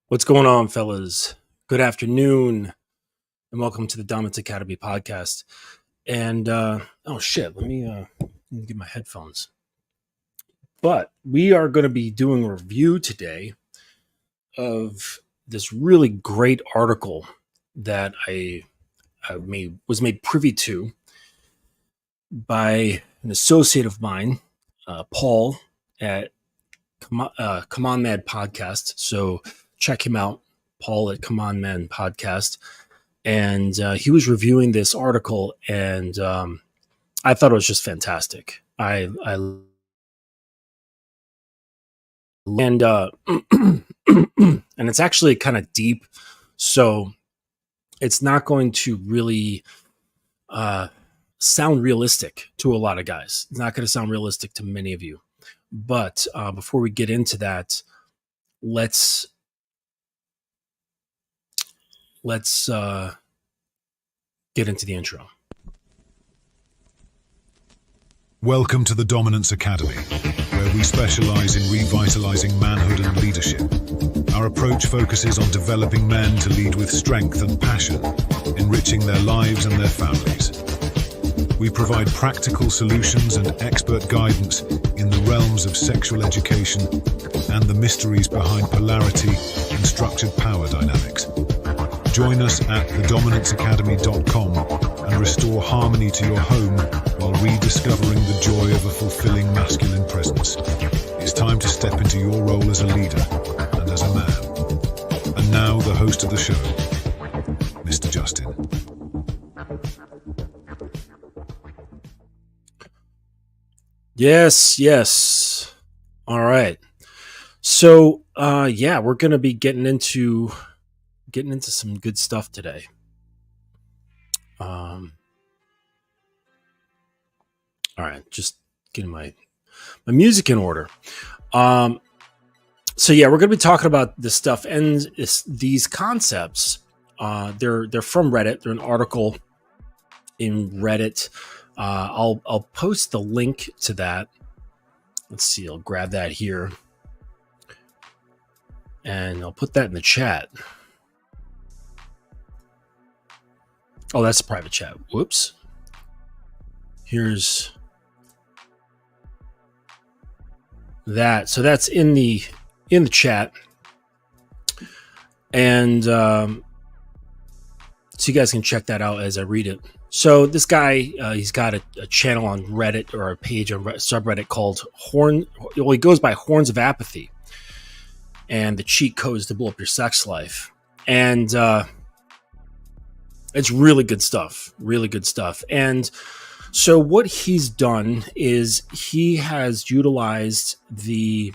What's going on, fellas? Good afternoon, and welcome to the Dominance Academy podcast. And oh shit, let me get my headphones. But we are going to be doing a review today of this really great article that I was made privy to by an associate of mine, Paul, at Come On Mad Podcast. So check him out, Paul at Come On Man Podcast. And he was reviewing this article, and I thought it was just fantastic. And it's actually kind of deep, so it's not going to really sound realistic to a lot of guys. It's not going to sound realistic to many of you. But before we get into that, let's get into the intro. Welcome to the Dominance Academy, where we specialize in revitalizing manhood and leadership. Our approach focuses on developing men to lead with strength and passion, enriching their lives and their families. We provide practical solutions and expert guidance in the realms of sexual education and the mysteries behind polarity and structured power dynamics. Join us at thedominanceacademy.com and restore harmony to your home while rediscovering the joy of a fulfilling masculine presence. It's time to step into your role as a leader and as a man. And now the host of the show, Mr. Justin. Yes. All right. So, we're going to be getting into some good stuff today. All right, just getting my music in order. We're going to be talking about this stuff, and these concepts. They're from Reddit. They're an article in Reddit. I'll post the link to that. Let's see. I'll grab that here, and I'll put that in the chat. Oh, that's a private chat. Whoops. Here's that. So that's in the chat. And so you guys can check that out as I read it. So this guy, he's got a channel on Reddit, or a page on subreddit called he goes by Horns of Apathy, and the cheat codes to blow up your sex life. And it's really good stuff. And so what he's done is he has utilized the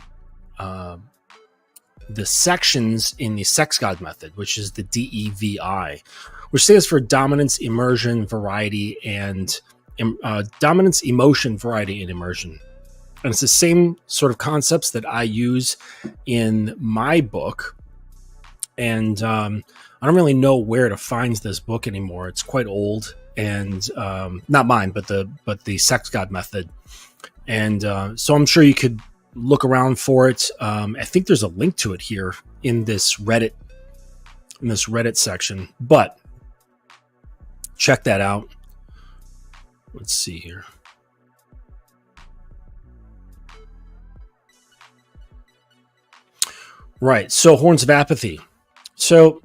sections in the Sex God method, which is the DEVI, which stands for Dominance, Immersion, Variety, and Dominance, Emotion, Variety, and Immersion. And it's the same sort of concepts that I use in my book. And I don't really know where to find this book anymore. It's quite old, and not mine, but the Sex God method. And so I'm sure you could look around for it. I think there's a link to it here in this Reddit section, but check that out. Let's see here. Right. So Horns of Apathy. So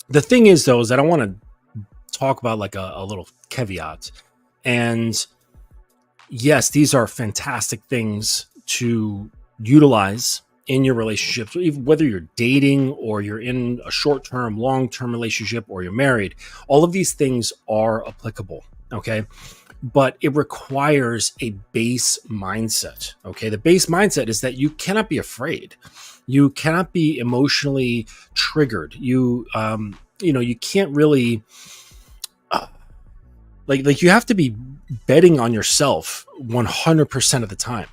the thing is, though, is that I want to talk about like a little caveat. And yes, these are fantastic things to utilize in your relationships, even whether you're dating or you're in a short-term, long-term relationship, or you're married. All of these things are applicable, okay? But it requires a base mindset, okay? The base mindset is that you cannot be afraid. You cannot be emotionally triggered. You can't really, like you have to be betting on yourself 100% of the time.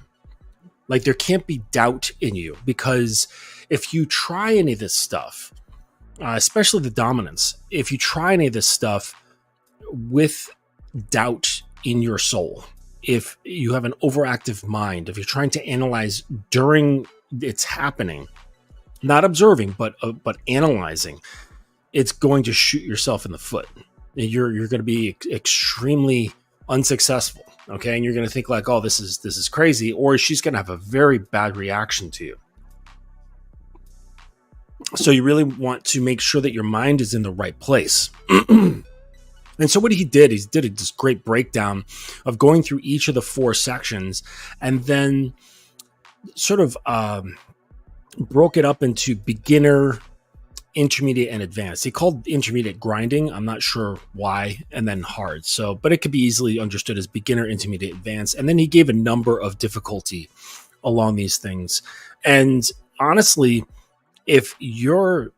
Like there can't be doubt in you, because if you try any of this stuff, especially the dominance, if you try any of this stuff with doubt in your soul, if you have an overactive mind, if you're trying to analyze during it's happening, not observing, but analyzing, it's going to shoot yourself in the foot. You're going to be extremely unsuccessful. Okay. And you're going to think like, oh, this is crazy, or she's going to have a very bad reaction to you. So you really want to make sure that your mind is in the right place. And so what he did this great breakdown of going through each of the 4 sections, and then sort of broke it up into beginner, intermediate, and advanced. He called intermediate grinding. I'm not sure why, and then hard. So, but it could be easily understood as beginner, intermediate, advanced. And then he gave a number of difficulty along these things. And honestly, if your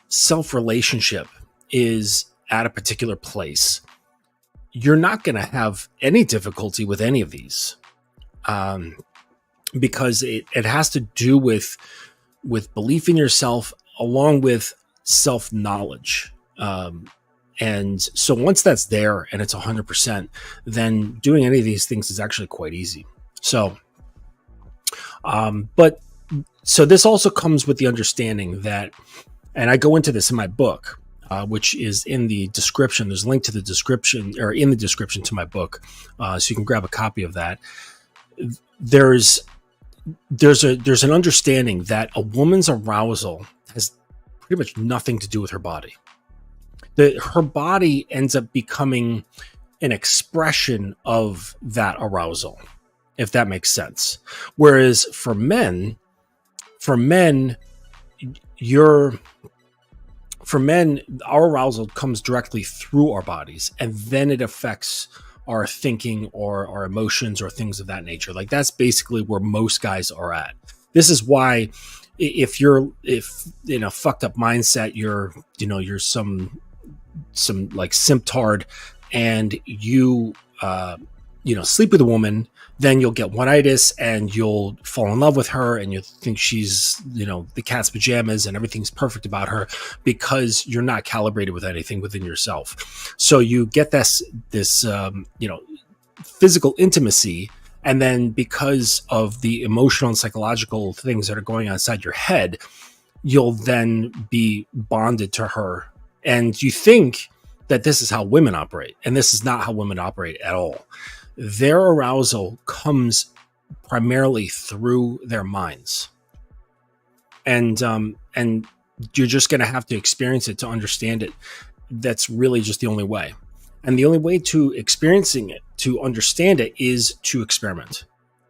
self-relationship is at a particular place, you're not going to have any difficulty with any of these, because it has to do with belief in yourself, along with self-knowledge. And so once that's there and it's 100%, then doing any of these things is actually quite easy. So, so this also comes with the understanding that, and I go into this in my book, which is in the description. There's a link to the description, or in the description to my book, so you can grab a copy of that. There's an understanding that a woman's arousal has pretty much nothing to do with her body. Her body ends up becoming an expression of that arousal, if that makes sense. Whereas for men, our arousal comes directly through our bodies, and then it affects our thinking or our emotions or things of that nature. Like, that's basically where most guys are at. This is why if in a fucked up mindset, you're some like simptard, and you sleep with a woman, then you'll get one-itis and you'll fall in love with her, and you think she's, the cat's pajamas and everything's perfect about her, because you're not calibrated with anything within yourself. So you get this physical intimacy, and then because of the emotional and psychological things that are going on inside your head, you'll then be bonded to her. And you think that this is how women operate, and this is not how women operate at all. Their arousal comes primarily through their minds, and you're just going to have to experience it to understand it. That's really just the only way. And the only way to experiencing it, to understand it, is to experiment.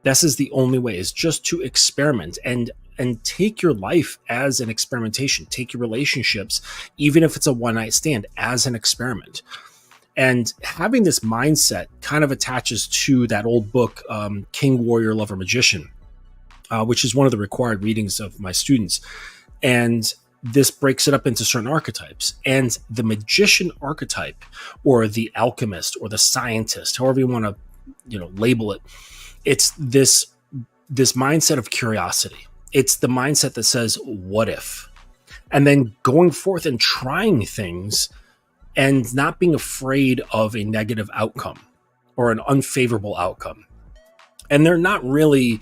This is the only way, is just to experiment and take your life as an experimentation. Take your relationships, even if it's a one-night stand, as an experiment. And having this mindset kind of attaches to that old book, King, Warrior, Lover, Magician, which is one of the required readings of my students. And this breaks it up into certain archetypes. And the magician archetype, or the alchemist, or the scientist, however you want to, label it, it's this mindset of curiosity. It's the mindset that says, what if? And then going forth and trying things, and not being afraid of a negative outcome or an unfavorable outcome. And there's not really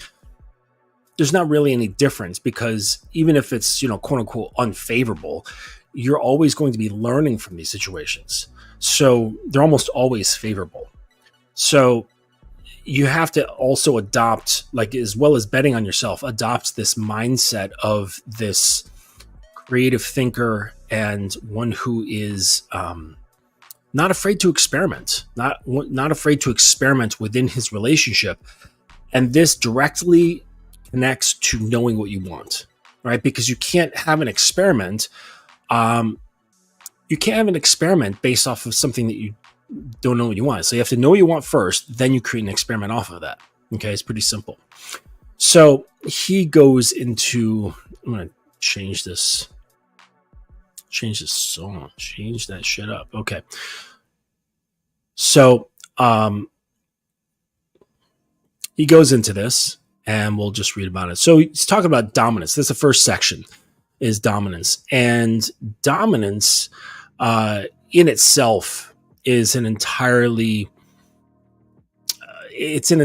any difference, because even if it's, quote unquote unfavorable, you're always going to be learning from these situations. So they're almost always favorable. So you have to also adopt, like, as well as betting on yourself, adopt this mindset of this creative thinker, and one who is not afraid to experiment, not afraid to experiment within his relationship. And this directly connects to knowing what you want, right? Because you can't have an experiment. You can't have an experiment based off of something that you don't know what you want. So you have to know what you want first, then you create an experiment off of that. Okay, it's pretty simple. So he goes into, I'm going to change song, change that shit up. Okay. So he goes into this, and we'll just read about it. So he's talking about dominance. That's the first section, is dominance. And dominance in itself is an entire world. It's an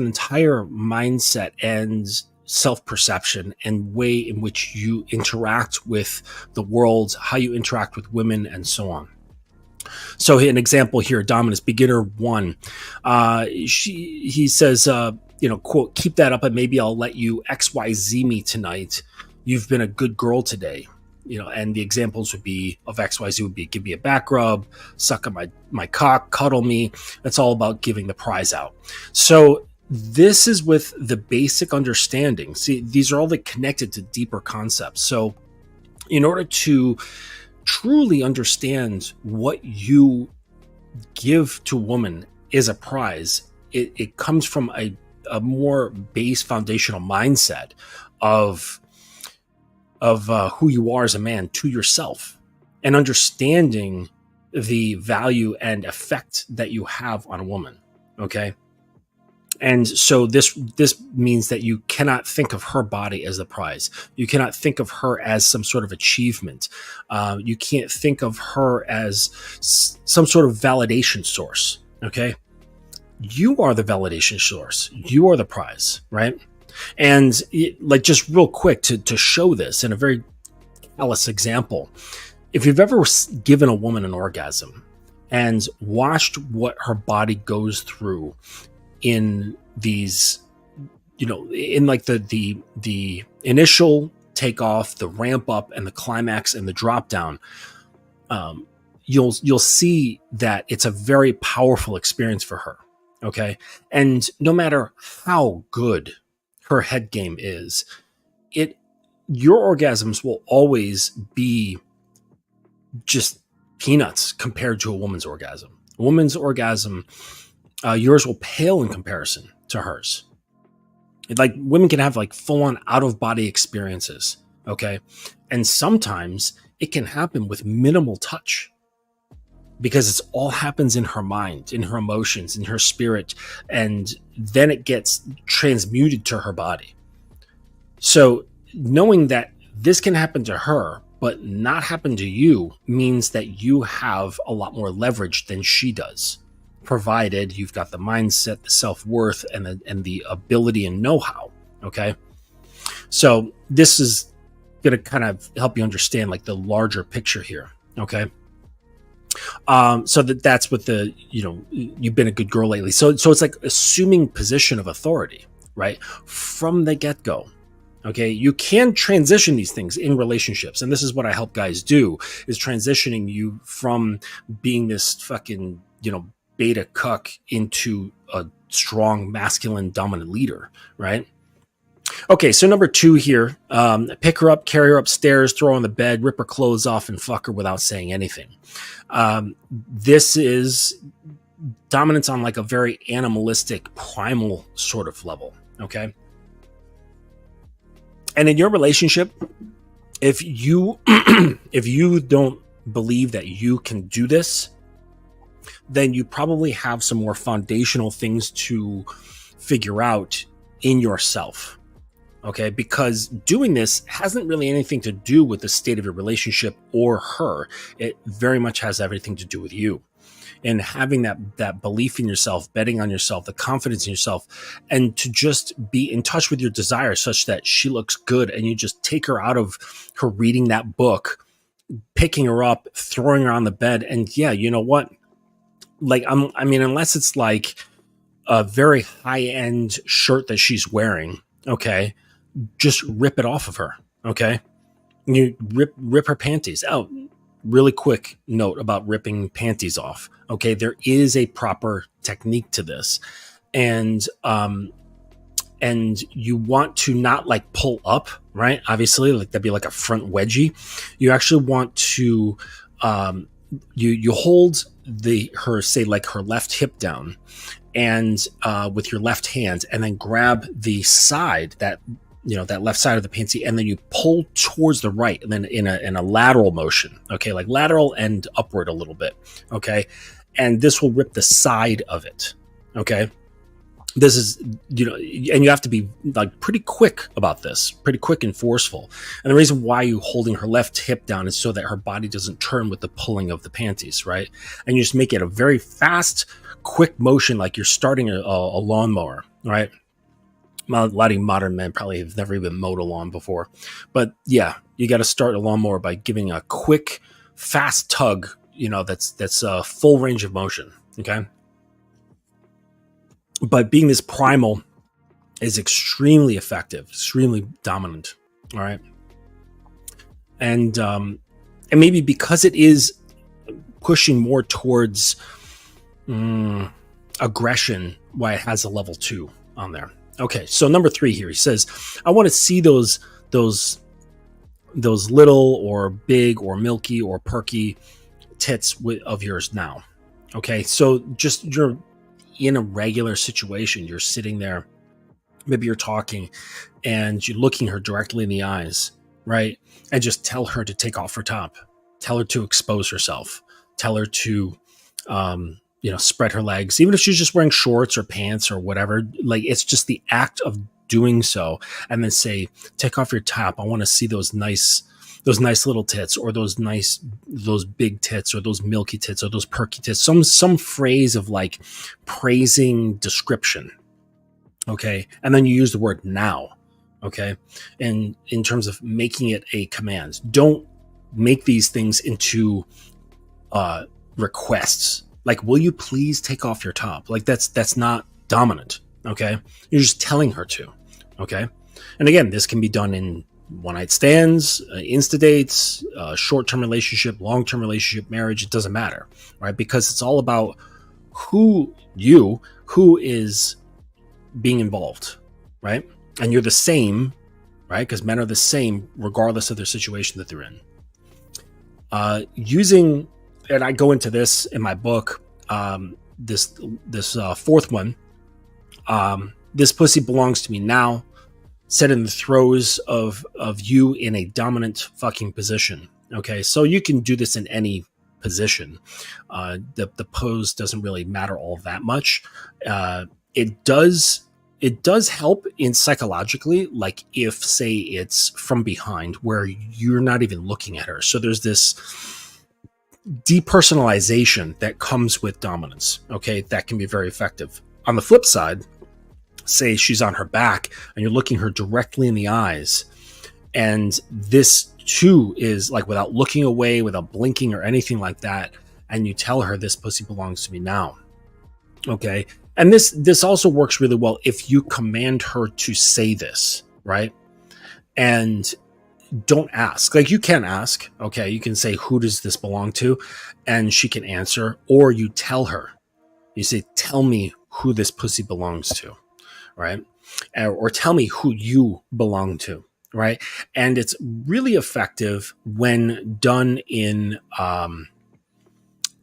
entire mindset. And self-perception and way in which you interact with the world, how you interact with women, and so on. So an example here, Dominus Beginner 1, he says, quote, keep that up and maybe I'll let you XYZ me tonight. You've been a good girl today. And the examples would be of XYZ would be, give me a back rub, suck on my cock, cuddle me. That's all about giving the prize out. So this is with the basic understanding. See, these are all connected to deeper concepts. So in order to truly understand what you give to a woman is a prize, it comes from a more base foundational mindset of who you are as a man to yourself, and understanding the value and effect that you have on a woman. Okay. And so this means that you cannot think of her body as the prize. You cannot think of her as some sort of achievement. You can't think of her as some sort of validation source. Okay. You are the validation source. You are the prize, right? And just real quick to show this in a very callous example, if you've ever given a woman an orgasm and watched what her body goes through in these, in like the initial takeoff, the ramp up, and the climax and the drop down, you'll see that it's a very powerful experience for her. Okay. And no matter how good her head game is, your orgasms will always be just peanuts compared to a woman's orgasm. A woman's orgasm, yours will pale in comparison to hers. Women can have full on out of body experiences. Okay. And sometimes it can happen with minimal touch, because it's all happens in her mind, in her emotions, in her spirit, and then it gets transmuted to her body. So knowing that this can happen to her, but not happen to you, means that you have a lot more leverage than she does, provided you've got the mindset, the self-worth, and the ability and know-how. Okay. So this is going to kind of help you understand the larger picture here. Okay. So that's what you've been a good girl lately. So it's like assuming position of authority, right? From the get-go. Okay. You can transition these things in relationships. And this is what I help guys do, is transitioning you from being this fucking, beta cuck into a strong masculine dominant leader, right? Okay, so number 2 here, pick her up, carry her upstairs, throw her on the bed, rip her clothes off, and fuck her without saying anything. This is dominance on a very animalistic, primal sort of level, okay? And in your relationship, if you if you don't believe that you can do this, then you probably have some more foundational things to figure out in yourself. Okay, because doing this hasn't really anything to do with the state of your relationship or her. It very much has everything to do with you. And having that belief in yourself, betting on yourself, the confidence in yourself, and to just be in touch with your desires such that she looks good, and you just take her out of her reading that book, picking her up, throwing her on the bed. And yeah, you know what? Unless it's a very high-end shirt that she's wearing, okay, just rip it off of her. Okay. You rip her panties out. Really quick note about ripping panties off. Okay. There is a proper technique to this. And you want to not pull up, right? Obviously, that'd be a front wedgie. You actually want to, you hold her left hip down, and with your left hand, and then grab the side that left side of the panty, and then you pull towards the right, and then in a lateral motion, okay, lateral and upward a little bit, okay, and this will rip the side of it, okay. This is, and you have to be pretty quick about this, pretty quick and forceful. And the reason why you holding her left hip down is so that her body doesn't turn with the pulling of the panties, right? And you just make it a very fast, quick motion, like you're starting a lawnmower, right? A lot of modern men probably have never even mowed a lawn before. But yeah, you got to start a lawnmower by giving a quick, fast tug, that's a full range of motion. Okay. But being this primal is extremely effective, extremely dominant. All right. And maybe because it is pushing more towards aggression, why it has a level 2 on there. Okay, so number 3 here, he says, I want to see those little or big or milky or perky tits of yours now. Okay, so just you're in a regular situation, you're sitting there, maybe you're talking and you're looking her directly in the eyes, right? And just tell her to take off her top, tell her to expose herself, tell her to spread her legs, even if she's just wearing shorts or pants or whatever. Like, it's just the act of doing so, and then say, take off your top. I want to see those nice little tits, or those big tits, or those milky tits, or those perky tits. Some phrase of like praising description. Okay. And then you use the word now. Okay. And in terms of making it a command, don't make these things into requests. Like, will you please take off your top? Like, that's not dominant. Okay. You're just telling her to. Okay. And again, this can be done in one-night stands, insta dates, short-term relationship, long-term relationship, marriage. It doesn't matter, right? Because it's all about who is being involved, right? And you're the same, right? Because men are the same regardless of their situation that they're in. And I go into this in my book, this fourth one, this pussy belongs to me now, set in the throes of you in a dominant fucking position. Okay, so you can do this in any position. The pose doesn't really matter all that much. It does help in psychologically, like if, say, it's from behind where you're not even looking at her. So there's this depersonalization that comes with dominance. Okay, that can be very effective. On the flip side, say she's on her back and you're looking her directly in the eyes, and this too is like without looking away, without blinking or anything like that, and you tell her, this pussy belongs to me now. Okay, and this also works really well if you command her to say this, right? And don't ask. Like, you can ask, okay, you can say, who does this belong to? And she can answer, or you tell her, you say, tell me who this pussy belongs to, right? Or tell me who you belong to, right? And it's really effective when done in,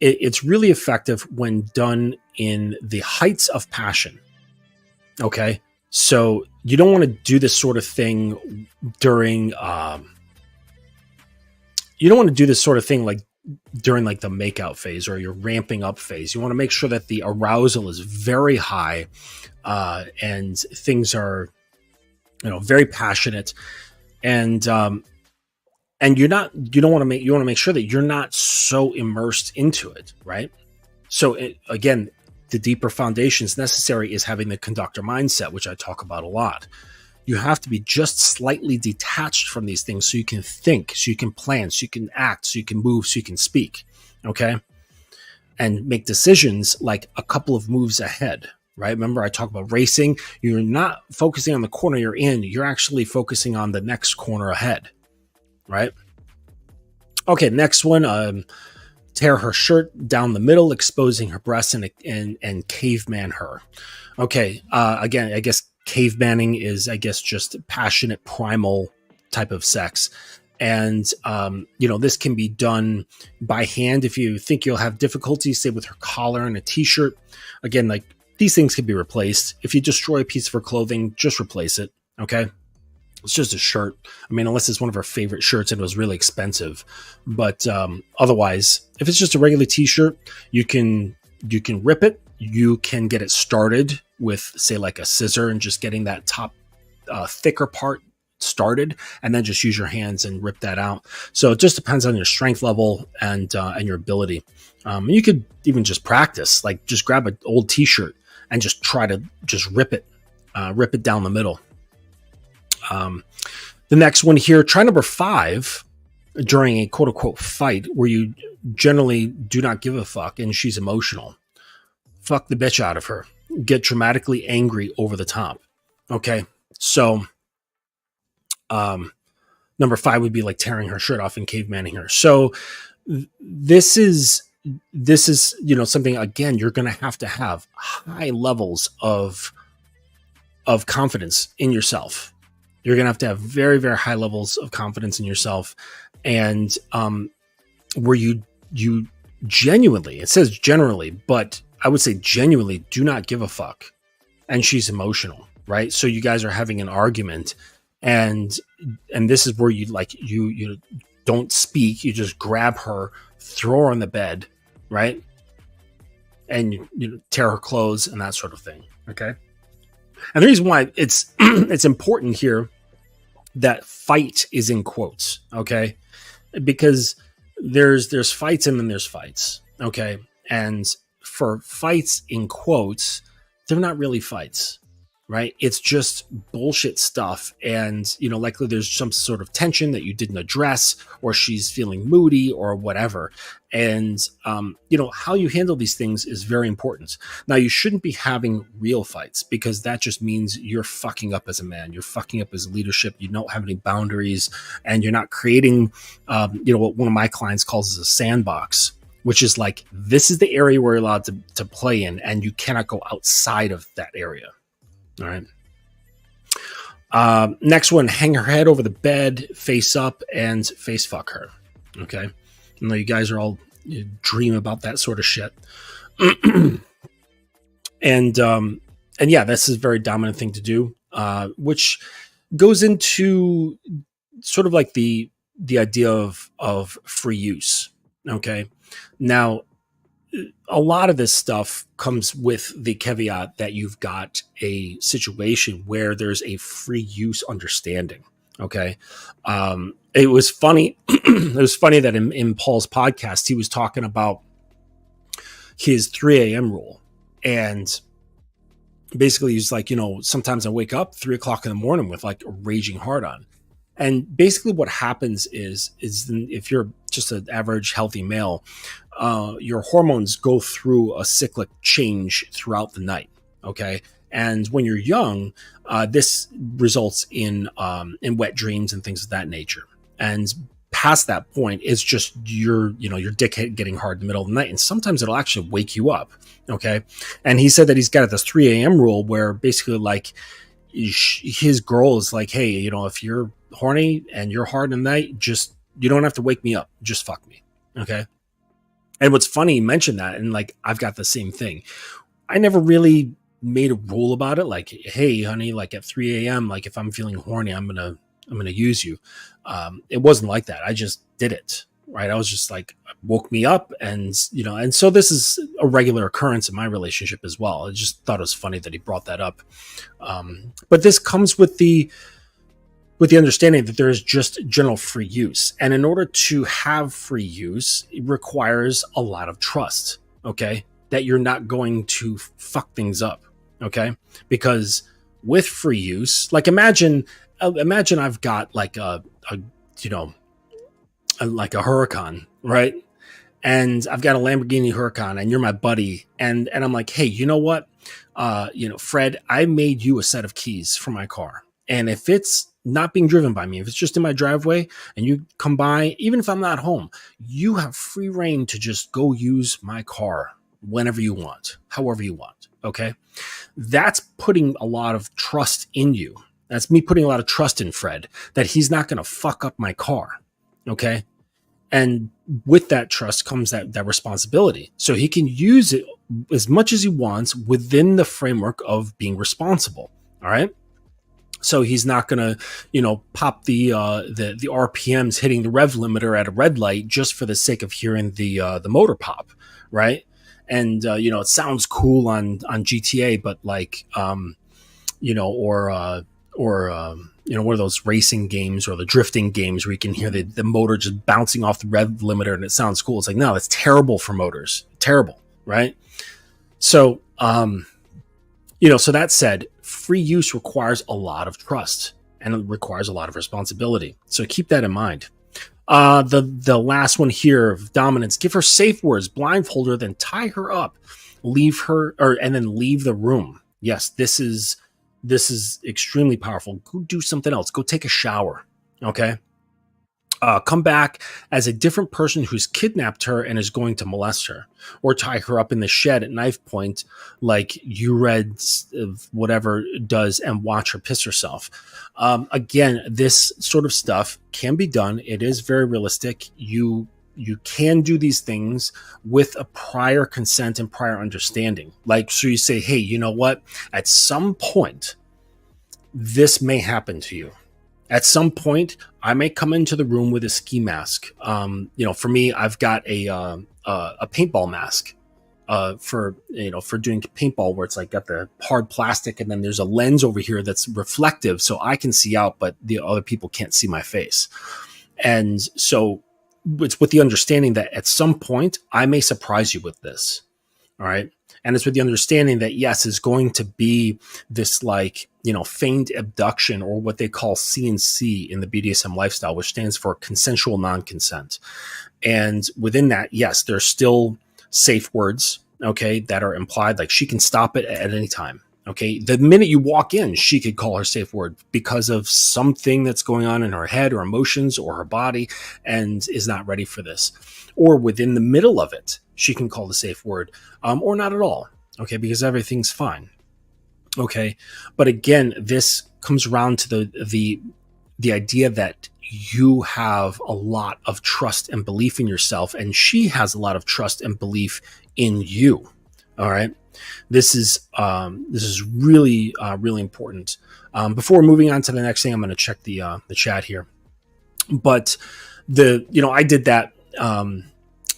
it's really effective when done in the heights of passion. Okay. So you don't want to do this sort of thing during, you don't want to do this sort of thing like during like the makeout phase or your ramping up phase. You want to make sure that the arousal is very high, and things are, very passionate, and you want to make sure that you're not so immersed into it, right? So again, the deeper foundations necessary is having the conductor mindset, which I talk about a lot. You have to be just slightly detached from these things so you can think, so you can plan, so you can act, so you can move, so you can speak, okay? And make decisions like a couple of moves ahead, right? Remember, I talk about racing. You're not focusing on the corner you're in. You're actually focusing on the next corner ahead, right? Okay, next one. Tear her shirt down the middle, exposing her breasts, and caveman her. Okay, again, I guess cavemaning is, just passionate, primal type of sex. And, this can be done by hand if you think you'll have difficulty, say with her collar and a t-shirt. Again, like, these things can be replaced. If you destroy a piece of her clothing, just replace it, okay? It's just a shirt. I mean, unless it's one of her favorite shirts and it was really expensive. But otherwise, if it's just a regular t-shirt, you can rip it. You can get it started with, say, like a scissor and just getting that top thicker part started, and then just use your hands and rip that out. So it just depends on your strength level and your ability. You could even just practice, like just grab an old t-shirt and just try to just rip it Rip it down the middle. The next one here, try number 5 during a quote unquote fight where you generally do not give a fuck and she's emotional. Fuck the bitch out of her. Get dramatically angry over the top. Okay. So, number 5 would be like tearing her shirt off and cavemaning her. So this is, something, again, you're going to have high levels of confidence in yourself. You're going to have very, very high levels of confidence in yourself. And, where you genuinely, it says generally, but I would say genuinely do not give a fuck. And she's emotional, right? So you guys are having an argument and this is where you don't speak. You just grab her, throw her on the bed, right? And you tear her clothes and that sort of thing. Okay. And the reason why it's, it's important here that fight is in quotes. Okay. Because there's fights and then there's fights. Okay. And for fights in quotes, they're not really fights, right? It's just bullshit stuff. And, likely there's some sort of tension that you didn't address, or she's feeling moody or whatever. And, how you handle these things is very important. Now, you shouldn't be having real fights because that just means you're fucking up as a man. You're fucking up as leadership. You don't have any boundaries and you're not creating, what one of my clients calls a sandbox, which is like, this is the area where you're allowed to play in and you cannot go outside of that area. All right. Next one, hang her head over the bed, face up, and face fuck her. Okay. I know you guys are all dream about that sort of shit. And yeah, this is a very dominant thing to do, which goes into sort of like the idea of free use. Okay. Now, a lot of this stuff comes with the caveat that you've got a situation where there's a free use understanding. Okay. It was funny. It was funny that in Paul's podcast, he was talking about his 3 a.m. rule. And basically he's like, sometimes I wake up 3 o'clock in the morning with like a raging heart on. And basically what happens is if you're just an average healthy male, your hormones go through a cyclic change throughout the night. Okay. And when you're young, this results in wet dreams and things of that nature. And past that point, it's just your dick getting hard in the middle of the night. And sometimes it'll actually wake you up. Okay. And he said that he's got this 3 a.m. rule where basically like his girl is like, hey, if you're horny and you're hard in the night, you don't have to wake me up. Just fuck me. Okay. And what's funny, you mentioned that. And like, I've got the same thing. I never really made a rule about it. Like, hey, honey, like at 3 a.m., like if I'm feeling horny, I'm going to use you. It wasn't like that. I just did it. Right. I was just like, woke me up and so this is a regular occurrence in my relationship as well. I just thought it was funny that he brought that up. But this comes with the understanding that there is just general free use. And in order to have free use, it requires a lot of trust. Okay. That you're not going to fuck things up. Okay. Because with free use, like imagine I've got like like a Huracan, right? And I've got a Lamborghini Huracan and you're my buddy. And I'm like, hey, you know what? Fred, I made you a set of keys for my car. And if it's not being driven by me, if it's just in my driveway and you come by, even if I'm not home, you have free reign to just go use my car whenever you want, however you want. Okay. That's putting a lot of trust in you. That's me putting a lot of trust in Fred that he's not going to fuck up my car. Okay. And with that trust comes that responsibility. So he can use it as much as he wants within the framework of being responsible. All right. So he's not going to, pop the RPMs hitting the rev limiter at a red light just for the sake of hearing the motor pop. Right. And, it sounds cool on GTA, but like, one of those racing games or the drifting games where you can hear the motor just bouncing off the rev limiter and it sounds cool. It's like, no, it's terrible for motors. Terrible. Right. So, So that said, free use requires a lot of trust and it requires a lot of responsibility. So keep that in mind. The last one here of dominance: give her safe words, blindfold her, then tie her up, and then leave the room. Yes, this is extremely powerful. Go do something else. Go take a shower. Okay. Come back as a different person who's kidnapped her and is going to molest her, or tie her up in the shed at knife point, like you read whatever does, and watch her piss herself. Again, this sort of stuff can be done. It is very realistic. You can do these things with a prior consent and prior understanding. Like, so you say, hey, you know what? At some point, this may happen to you. At some point, I may come into the room with a ski mask. For me, I've got a paintball mask for doing paintball, where it's like got the hard plastic, and then there's a lens over here that's reflective, so I can see out, but the other people can't see my face. And so it's with the understanding that at some point I may surprise you with this. All right. And it's with the understanding that, yes, is going to be this feigned abduction, or what they call C&C in the BDSM lifestyle, which stands for consensual non-consent. And within that, yes, there's still safe words, okay, that are implied. Like, she can stop it at any time. Okay. The minute you walk in, she could call her safe word because of something that's going on in her head or emotions or her body, and is not ready for this. Or within the middle of it, she can call the safe word, or not at all. Okay. Because everything's fine. Okay. But again, this comes around to the idea that you have a lot of trust and belief in yourself, and she has a lot of trust and belief in you. All right. This is really, really important. Before moving on to the next thing, I'm going to check the chat here. But I did that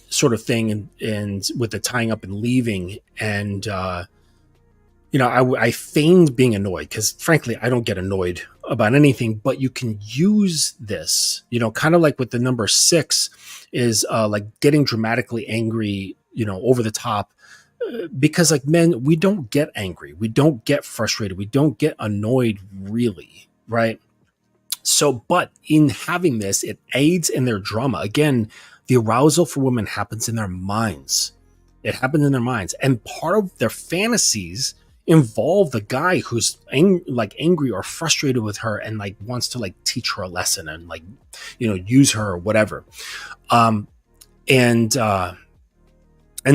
sort of thing, and with the tying up and leaving, and I feigned being annoyed, because frankly, I don't get annoyed about anything. But you can use this, kind of like with the number 6 is like getting dramatically angry, over the top. Because like men, we don't get angry. We don't get frustrated. We don't get annoyed, really. Right. So, but in having this, it aids in their drama. Again, the arousal for women happens in their minds. It happens in their minds. And part of their fantasies involve the guy who's angry or frustrated with her, and like wants to like teach her a lesson, and like, use her or whatever. And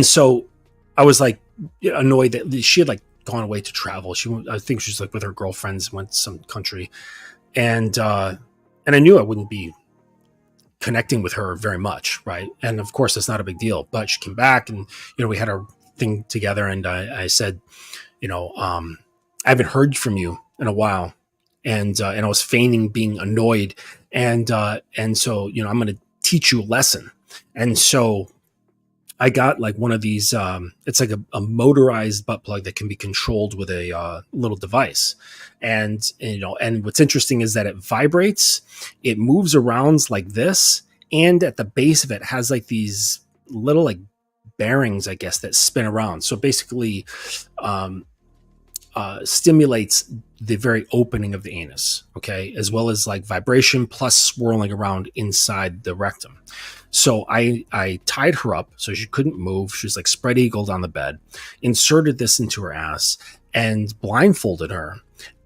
so I was like annoyed that she had like gone away to travel. I think she was like with her girlfriends, went to some country, and I knew I wouldn't be connecting with her very much, right? And of course, that's not a big deal. But she came back, and we had our thing together, and I said, I haven't heard from you in a while, and I was feigning being annoyed, and so I'm going to teach you a lesson, and so I got like one of these, it's like a motorized butt plug that can be controlled with a little device. And what's interesting is that it vibrates, it moves around like this. And at the base of it has like these little like bearings, I guess, that spin around. So basically, stimulates the very opening of the anus. Okay. As well as like vibration plus swirling around inside the rectum. So I tied her up so she couldn't move. She was like spread eagled on the bed, inserted this into her ass, and blindfolded her,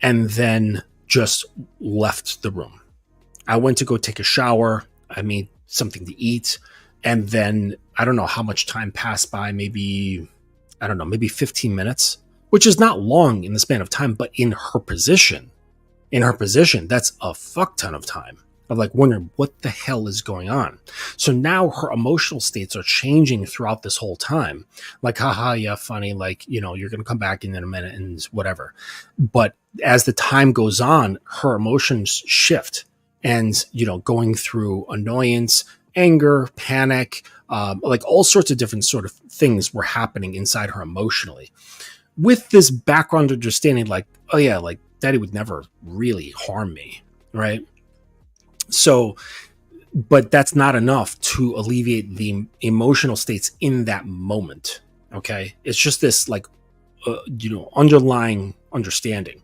and then just left the room. I went to go take a shower. I made something to eat. And then I don't know how much time passed by, maybe 15 minutes, which is not long in the span of time, but in her position, that's a fuck ton of time. Of like wondering what the hell is going on. So now her emotional states are changing throughout this whole time. Like, haha, yeah, funny. Like, you're going to come back in a minute and whatever. But as the time goes on, her emotions shift, and, going through annoyance, anger, panic, like all sorts of different sort of things were happening inside her emotionally. With this background understanding, like, oh yeah, like daddy would never really harm me. Right. So, but that's not enough to alleviate the emotional states in that moment. Okay. It's just this like underlying understanding.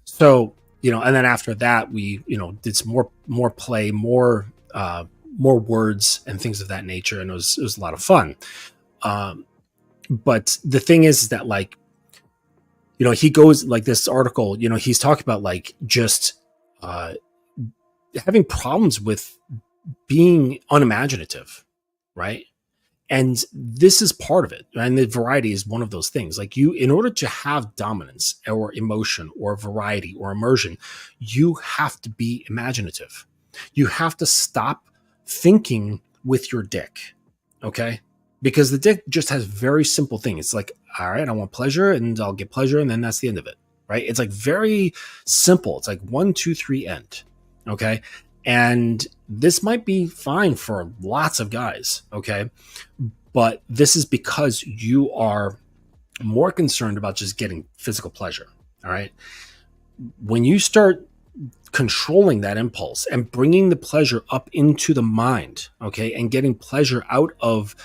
So, and then after that, we, did some more play, more words and things of that nature. And it was a lot of fun. But the thing is that, like, he goes, like, this article, he's talking about, like, just having problems with being unimaginative, right? And this is part of it. And the variety is one of those things. Like, in order to have dominance or emotion or variety or immersion, you have to be imaginative. You have to stop thinking with your dick. Okay? Because the dick just has very simple things. It's like, all right, I want pleasure and I'll get pleasure. And then that's the end of it. Right? It's like very simple. It's like 1, 2, 3, end. Okay? And this might be fine for lots of guys, okay? But this is because you are more concerned about just getting physical pleasure, all right? When you start controlling that impulse and bringing the pleasure up into the mind, okay, and getting pleasure out of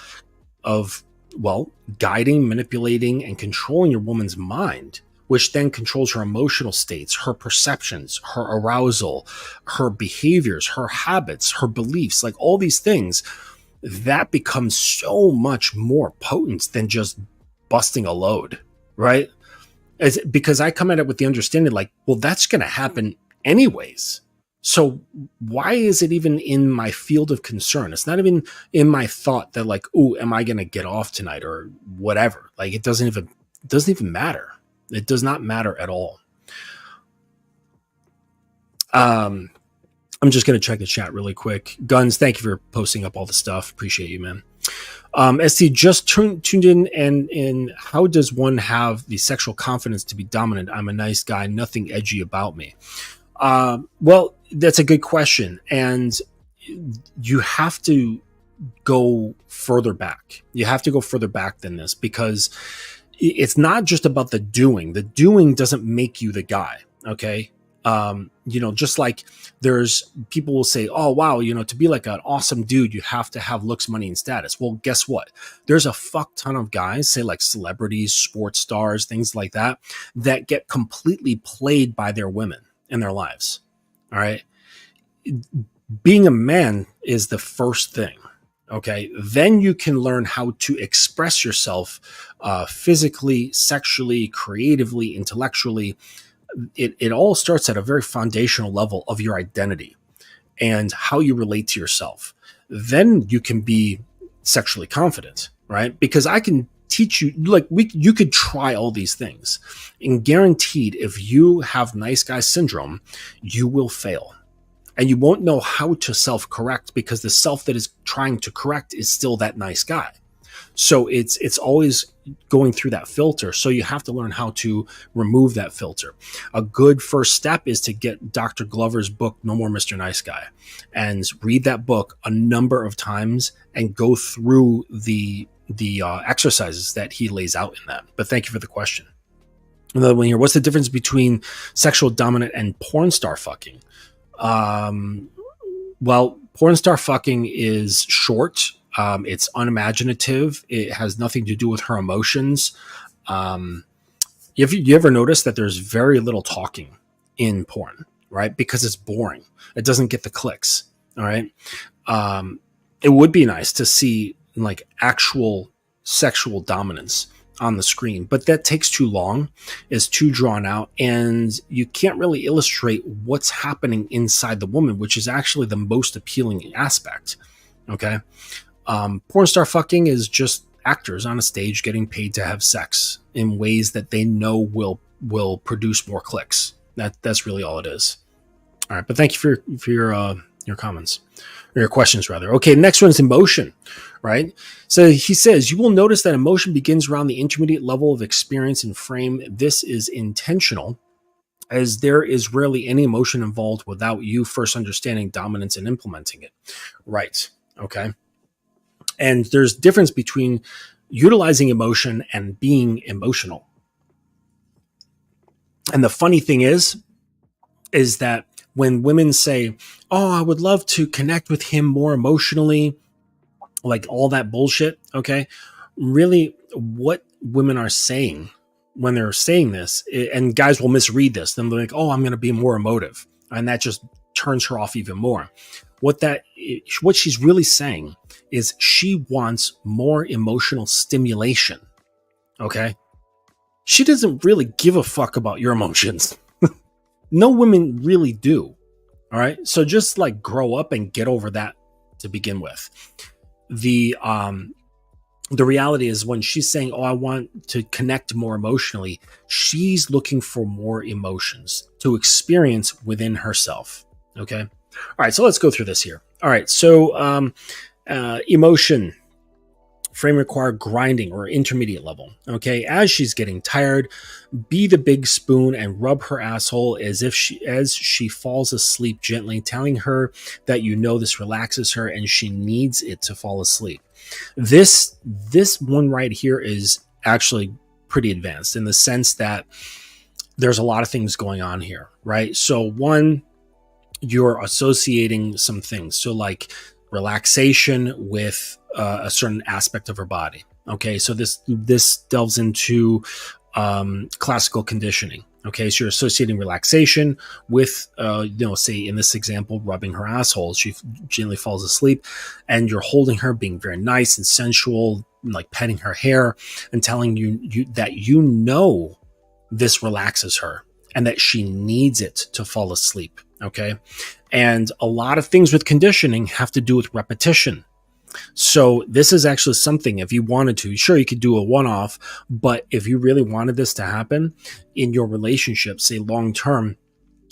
guiding, manipulating, and controlling your woman's mind, which then controls her emotional states, her perceptions, her arousal, her behaviors, her habits, her beliefs, like all these things, that becomes so much more potent than just busting a load, right? Because I come at it with the understanding, like, well, that's going to happen anyways. So why is it even in my field of concern? It's not even in my thought that, like, oh, am I going to get off tonight or whatever? Like, it doesn't even matter. It does not matter at all. I'm just going to check the chat really quick. Guns, thank you for posting up all the stuff. Appreciate you, man. ST just tuned in, and how does one have the sexual confidence to be dominant? I'm a nice guy, nothing edgy about me. Well, that's a good question. And you have to go further back. You have to go further back than this, because it's not just about the doing. The doing doesn't make you the guy. Okay. Just like there's people will say, oh, wow, to be like an awesome dude, you have to have looks, money, and status. Well, guess what? There's a fuck ton of guys, say like celebrities, sports stars, things like that get completely played by their women in their lives. All right. Being a man is the first thing. Okay. Then you can learn how to express yourself physically, sexually, creatively, intellectually. It all starts at a very foundational level of your identity and how you relate to yourself. Then you can be sexually confident, right? Because I can teach you, like, you could try all these things, and guaranteed, if you have nice guy syndrome, you will fail. And you won't know how to self-correct, because the self that is trying to correct is still that nice guy. So it's always going through that filter. So you have to learn how to remove that filter. A good first step is to get Dr. Glover's book, No More Mr. Nice Guy, and read that book a number of times and go through the exercises that he lays out in that. But thank you for the question. Another one here. What's the difference between sexual dominant and porn star fucking? Well, porn star fucking is short. It's unimaginative. It has nothing to do with her emotions. You ever notice that there's very little talking in porn, right? Because it's boring. It doesn't get the clicks. All right. It would be nice to see, like, actual sexual dominance on the screen, but that takes too long, is too drawn out, and you can't really illustrate what's happening inside the woman, which is actually the most appealing aspect. Okay. Porn star fucking is just actors on a stage getting paid to have sex in ways that they know will produce more clicks. That's really all it is. All right, but thank you for your comments, or your questions rather. Okay, next one's emotion, right? So he says, you will notice that emotion begins around the intermediate level of experience and frame. This is intentional, as there is rarely any emotion involved without you first understanding dominance and implementing it. Right. Okay. And there's difference between utilizing emotion and being emotional. And the funny thing is that when women say, oh, I would love to connect with him more emotionally, like all that bullshit, okay, really what women are saying when they're saying this, and guys will misread this. Then they're like, "Oh, I'm going to be more emotive," and that just turns her off even more. What she's really saying is she wants more emotional stimulation. Okay, she doesn't really give a fuck about your emotions. No women really do. All right, so just like grow up and get over that to begin with. The reality is when she's saying, "Oh, I want to connect more emotionally," she's looking for more emotions to experience within herself. Okay. All right. So let's go through this here. All right. So emotion frame required grinding or intermediate level. Okay. As she's getting tired, be the big spoon and rub her asshole as she falls asleep gently, telling her that you know this relaxes her and she needs it to fall asleep. This one right here is actually pretty advanced in the sense that there's a lot of things going on here, right? So one, you're associating some things. So like relaxation with a certain aspect of her body. Okay, so this delves into classical conditioning. Okay, so you're associating relaxation with, say in this example, rubbing her asshole. She gently falls asleep, and you're holding her, being very nice and sensual, like petting her hair, and telling you that you know this relaxes her and that she needs it to fall asleep. Okay, and a lot of things with conditioning have to do with repetition. So this is actually something, if you wanted to, sure, you could do a one-off, but if you really wanted this to happen in your relationship, say long-term,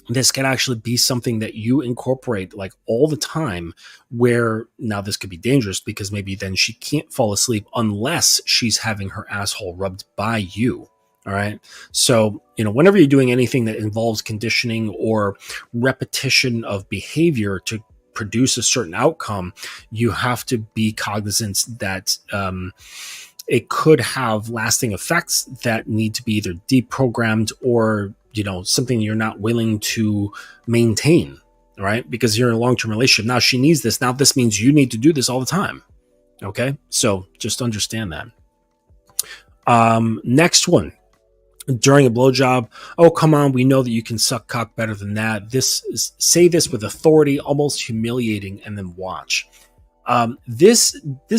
this could actually be something that you incorporate like all the time, where now this could be dangerous because maybe then she can't fall asleep unless she's having her asshole rubbed by you. All right. So, whenever you're doing anything that involves conditioning or repetition of behavior to produce a certain outcome, you have to be cognizant that it could have lasting effects that need to be either deprogrammed or, something you're not willing to maintain, right? Because you're in a long-term relationship. Now she needs this. Now this means you need to do this all the time. Okay. So just understand that. Next one. During a blowjob, "Oh, come on, we know that you can suck cock better than that." Say this with authority, almost humiliating, and then watch. This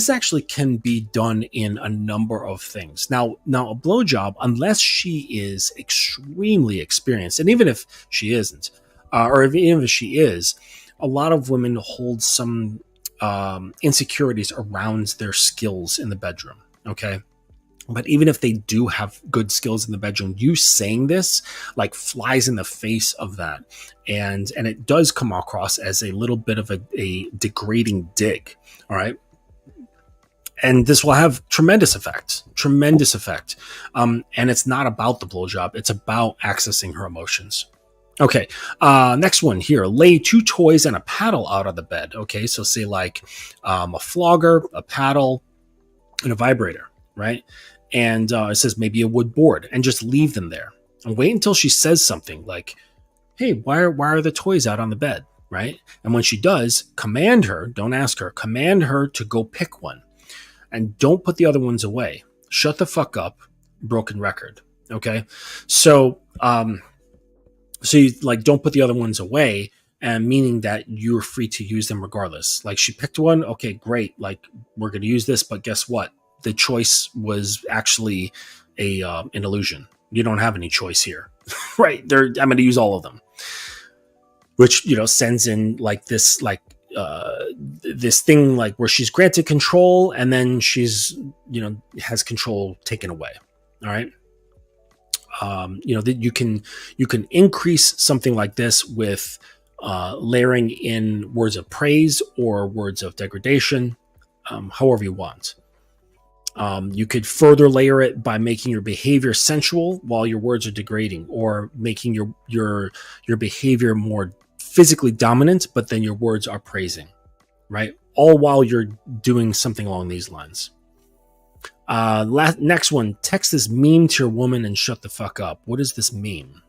actually can be done in a number of things. Now a blowjob, unless she is extremely experienced, and even if she isn't, even if she is, a lot of women hold some insecurities around their skills in the bedroom. Okay. But even if they do have good skills in the bedroom, you saying this like flies in the face of that. And it does come across as a little bit of a degrading dig. All right. And this will have tremendous effect. And it's not about the blowjob. It's about accessing her emotions. Okay. Next one here. Lay 2 toys and a paddle out on the bed. Okay. So say like a flogger, a paddle, and a vibrator. Right. And it says maybe a wood board, and just leave them there and wait until she says something like, "Hey, why are the toys out on the bed?" Right. And when she does, command her, don't ask her, command her to go pick one, and don't put the other ones away. Shut the fuck up. Broken record. Okay. So, you like, don't put the other ones away, and meaning that you're free to use them regardless. Like she picked one. Okay, great. Like we're going to use this, but guess what? The choice was actually an illusion. You don't have any choice here, right? I'm going to use all of them, which, sends in like this, this thing like where she's granted control and then she's, has control taken away. All right. That you can increase something like this with layering in words of praise or words of degradation, however you want. You could further layer it by making your behavior sensual while your words are degrading, or making your behavior more physically dominant, but then your words are praising, right? All while you're doing something along these lines. Next one, text this meme to your woman and shut the fuck up. What is this meme?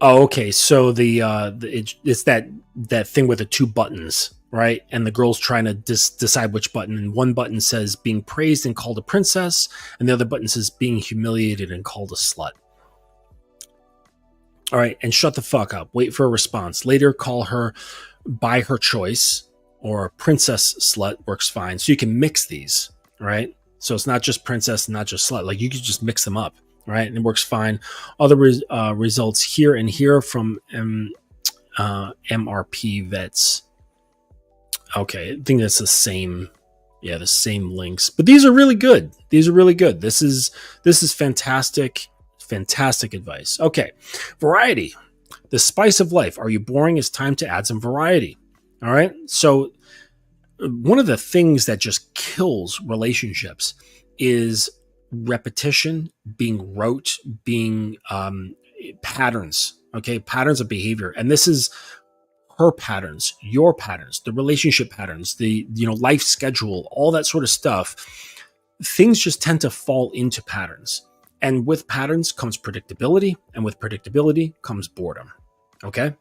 Okay. So it's that thing with the 2 buttons. right? And the girl's trying to decide which button. And one button says being praised and called a princess, and the other button says being humiliated and called a slut. All right, and shut the fuck up. Wait for a response. Later, call her by her choice, or princess slut works fine. So you can mix these, right? So it's not just princess and not just slut. Like, you could just mix them up, right? And it works fine. Other results here and here from MRP vets. Okay, I think that's the same. Yeah, the same links. But these are really good. These are really good. This is fantastic. Fantastic advice. Okay, variety. The spice of life. Are you boring? It's time to add some variety. All right. So one of the things that just kills relationships is repetition, being rote, being patterns. Okay, patterns of behavior. And this is her patterns, your patterns, the relationship patterns, the life schedule, all that sort of stuff. Things just tend to fall into patterns. And with patterns comes predictability, and with predictability comes boredom. Okay?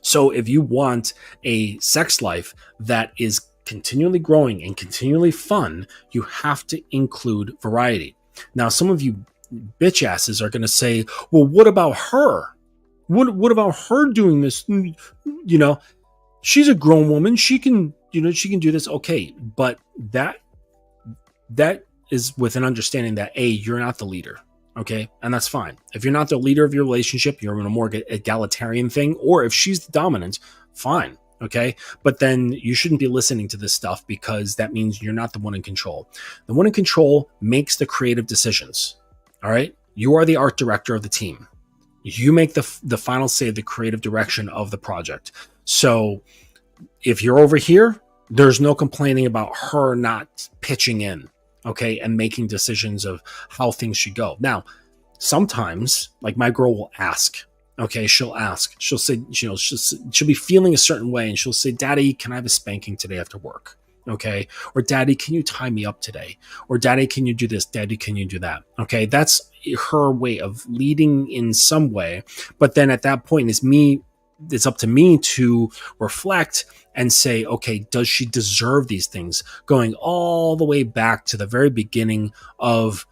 So if you want a sex life that is continually growing and continually fun, you have to include variety. Now, some of you bitch asses are going to say, well, what about her? What about her doing this? She's a grown woman. She can do this. Okay. But that is with an understanding that you're not the leader. Okay. And that's fine. If you're not the leader of your relationship, you're in a more egalitarian thing, or if she's the dominant, fine. Okay. But then you shouldn't be listening to this stuff, because that means you're not the one in control. The one in control makes the creative decisions. All right. You are the art director of the team. You make the final say of the creative direction of the project. So if you're over here, there's no complaining about her not pitching in, okay, and making decisions of how things should go. Now, sometimes, like, my girl will ask, okay, she'll ask, she'll say, she'll be feeling a certain way, and she'll say, Daddy, can I have a spanking today after work? Okay. Or, Daddy, can you tie me up today? Or, Daddy, can you do this? Daddy, can you do that? Okay. That's her way of leading in some way. But then at that point, it's up to me to reflect and say, okay, does she deserve these things? Going all the way back to the very beginning of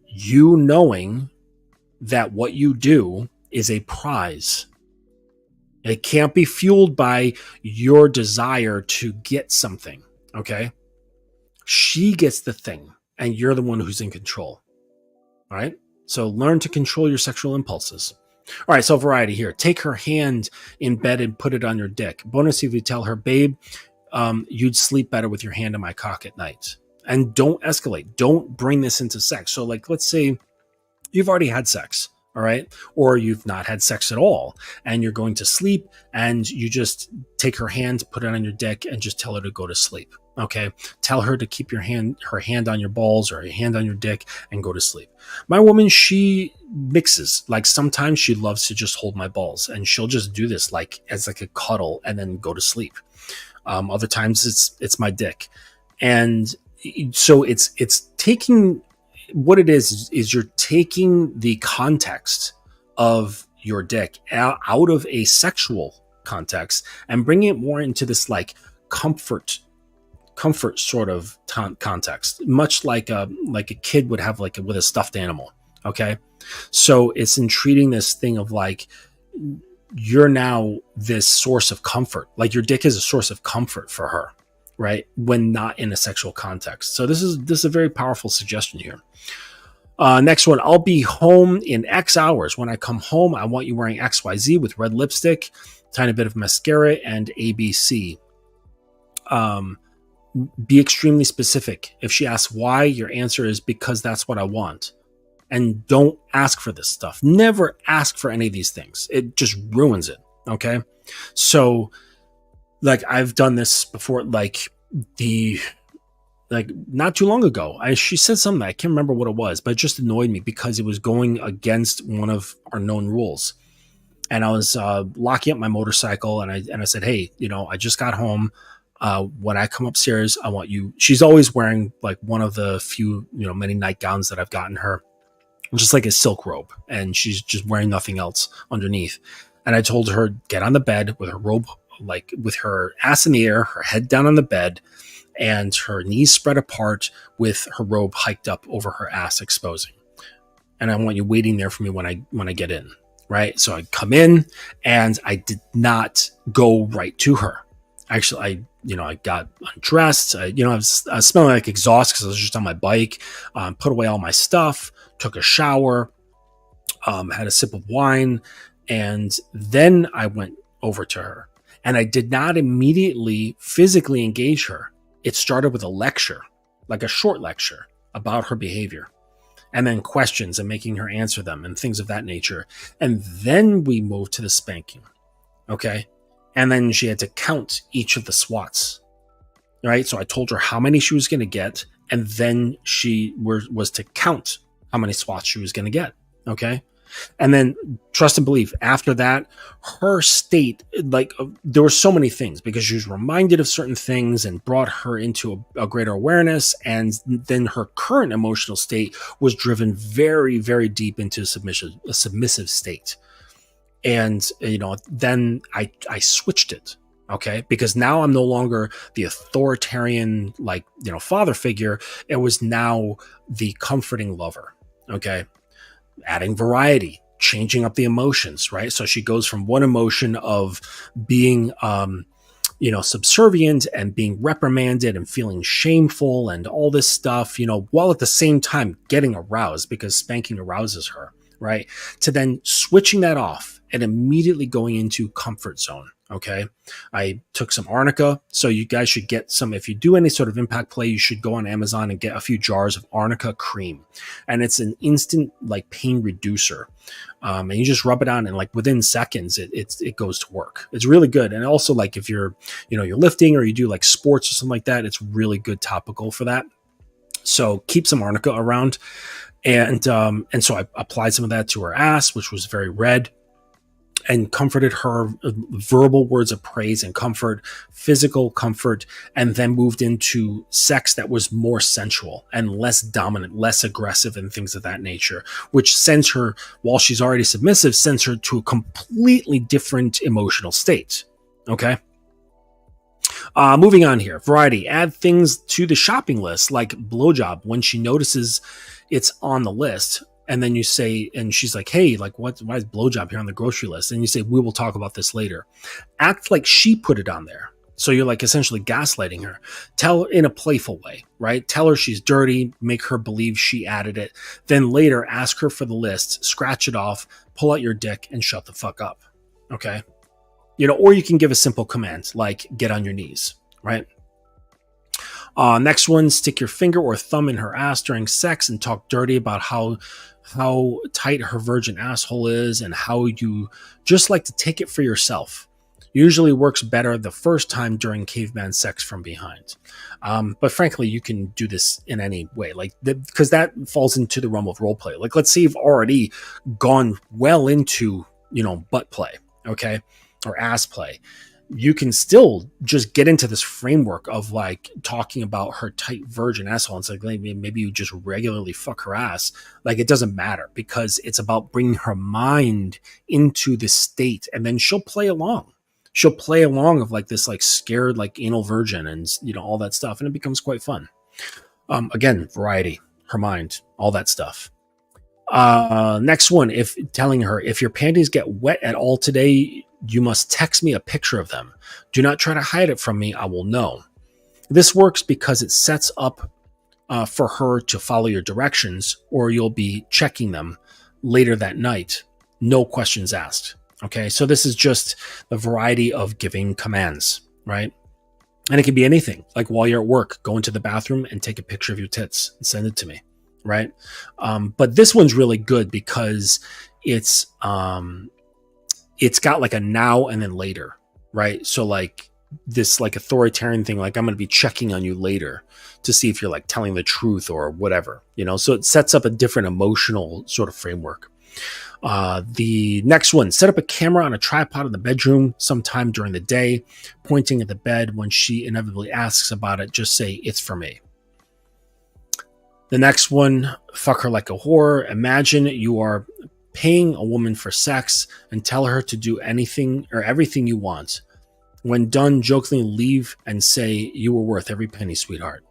you knowing that what you do is a prize. It can't be fueled by your desire to get something, okay? She gets the thing, and you're the one who's in control, all right? So learn to control your sexual impulses. All right, so variety here. Take her hand in bed and put it on your dick. Bonus if you tell her, babe, you'd sleep better with your hand on my cock at night. And don't escalate. Don't bring this into sex. So, like, let's say you've already had sex. All right. Or you've not had sex at all, and you're going to sleep, and you just take her hand, put it on your dick, and just tell her to go to sleep. Okay. Tell her to keep her hand on your balls or your hand on your dick and go to sleep. My woman, she mixes. Like, sometimes she loves to just hold my balls, and she'll just do this as a cuddle and then go to sleep. Other times it's my dick. And so it's taking, what it is you're taking the context of your dick out of a sexual context and bringing it more into this like comfort sort of context, much like a kid would have with a stuffed animal. Okay. So it's in treating this thing of like, you're now this source of comfort. Like, your dick is a source of comfort for her, right? When not in a sexual context. So this is a very powerful suggestion here. Next one, I'll be home in X hours. When I come home, I want you wearing XYZ with red lipstick, tiny bit of mascara, and ABC. Be extremely specific. If she asks why, your answer is because that's what I want. And don't ask for this stuff. Never ask for any of these things. It just ruins it. Okay. So, like, I've done this before, not too long ago, she said something, I can't remember what it was, but it just annoyed me because it was going against one of our known rules. And I was locking up my motorcycle, and I said, hey, I just got home. When I come upstairs, I want you. She's always wearing like one of the few, many nightgowns that I've gotten her, just like a silk robe, and she's just wearing nothing else underneath. And I told her, get on the bed with her robe like with her ass in the air, her head down on the bed, and her knees spread apart with her robe hiked up over her ass, exposing. And I want you waiting there for me when I get in, right? So I come in, and I did not go right to her. Actually, I got undressed. I was smelling like exhaust because I was just on my bike. Put away all my stuff, took a shower, had a sip of wine, and then I went over to her. And I did not immediately physically engage her. It started with a lecture, like a short lecture about her behavior, and then questions and making her answer them and things of that nature. And then we moved to the spanking. Okay. And then she had to count each of the swats. Right. So I told her how many she was going to get. And then she was to count how many swats she was going to get. Okay. And then trust and believe, after that, her state, like there were so many things because she was reminded of certain things and brought her into a greater awareness. And then her current emotional state was driven very, very deep into a submissive state. And, then I switched it. Okay. Because now I'm no longer the authoritarian, father figure. It was now the comforting lover. Okay. Adding variety, changing up the emotions, right? So she goes from one emotion of being, subservient and being reprimanded and feeling shameful and all this stuff, while at the same time getting aroused because spanking arouses her, right? To then switching that off and immediately going into comfort zone. Okay. I took some arnica. So you guys should get some, if you do any sort of impact play, you should go on Amazon and get a few jars of arnica cream. And it's an instant pain reducer. And you just rub it on and within seconds, it goes to work. It's really good. And also if you're lifting or you do sports or something like that, it's really good topical for that. So keep some arnica around. And so I applied some of that to her ass, which was very red, and comforted her, verbal words of praise and comfort, physical comfort, and then moved into sex that was more sensual and less dominant, less aggressive, and things of that nature, which sends her, while she's already submissive, sends her to a completely different emotional state. Okay. Moving on here. Variety. Add things to the shopping list, like blowjob, when she notices it's on the list. And then you say, and she's like, hey, why is blowjob here on the grocery list? And you say, we will talk about this later. Act like she put it on there. So you're essentially gaslighting her. Tell in a playful way, right? Tell her she's dirty, make her believe she added it. Then later ask her for the list, scratch it off, pull out your dick and shut the fuck up. Okay. Or you can give a simple command like get on your knees, right? Next one, stick your finger or thumb in her ass during sex and talk dirty about how tight her virgin asshole is and how you just like to take it for yourself. Usually works better the first time during caveman sex from behind. But frankly, you can do this in any way, because that falls into the realm of role play. Let's say you've already gone well into, butt play, okay, or ass play. You can still just get into this framework of talking about her tight virgin asshole. It's maybe you just regularly fuck her ass. It doesn't matter because it's about bringing her mind into this state, and then she'll play along. She'll play along of this scared anal virgin and all that stuff, and it becomes quite fun. Again, variety, her mind, all that stuff. Next one, if telling her if your panties get wet at all today, you must text me a picture of them. Do not try to hide it from me. I will know. This works because it sets up for her to follow your directions, or you'll be checking them later that night. No questions asked. Okay. So this is just the variety of giving commands, right? And it can be anything, while you're at work, go into the bathroom and take a picture of your tits and send it to me. Right. But this one's really good because it's got a now and then later, right? So this authoritarian thing, I'm going to be checking on you later to see if you're telling the truth or whatever, so it sets up a different emotional sort of framework. The next one, set up a camera on a tripod in the bedroom sometime during the day, pointing at the bed. When she inevitably asks about it, just say it's for me. The next one, fuck her like a whore. Imagine you are paying a woman for sex and tell her to do anything or everything you want. When done, jokingly leave and say, "You were worth every penny, sweetheart."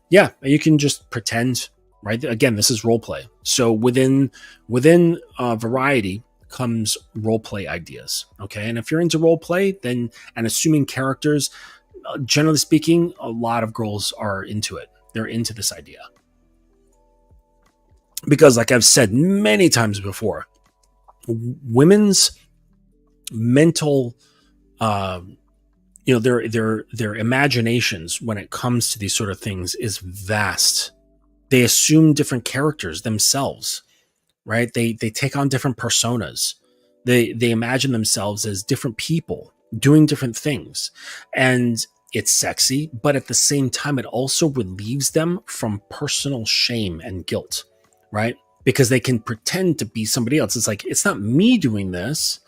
Yeah, you can just pretend, right? Again, this is role play. So within variety comes role play ideas. Okay, and if you're into role play, then and assuming characters, generally speaking, a lot of girls are into it. They're into this idea because, like I've said many times before, women's mental, their imaginations when it comes to these sort of things is vast. They assume different characters themselves, right? They take on different personas. They imagine themselves as different people doing different things, and it's sexy, but at the same time, it also relieves them from personal shame and guilt, right? Because they can pretend to be somebody else. It's like, it's not me doing this.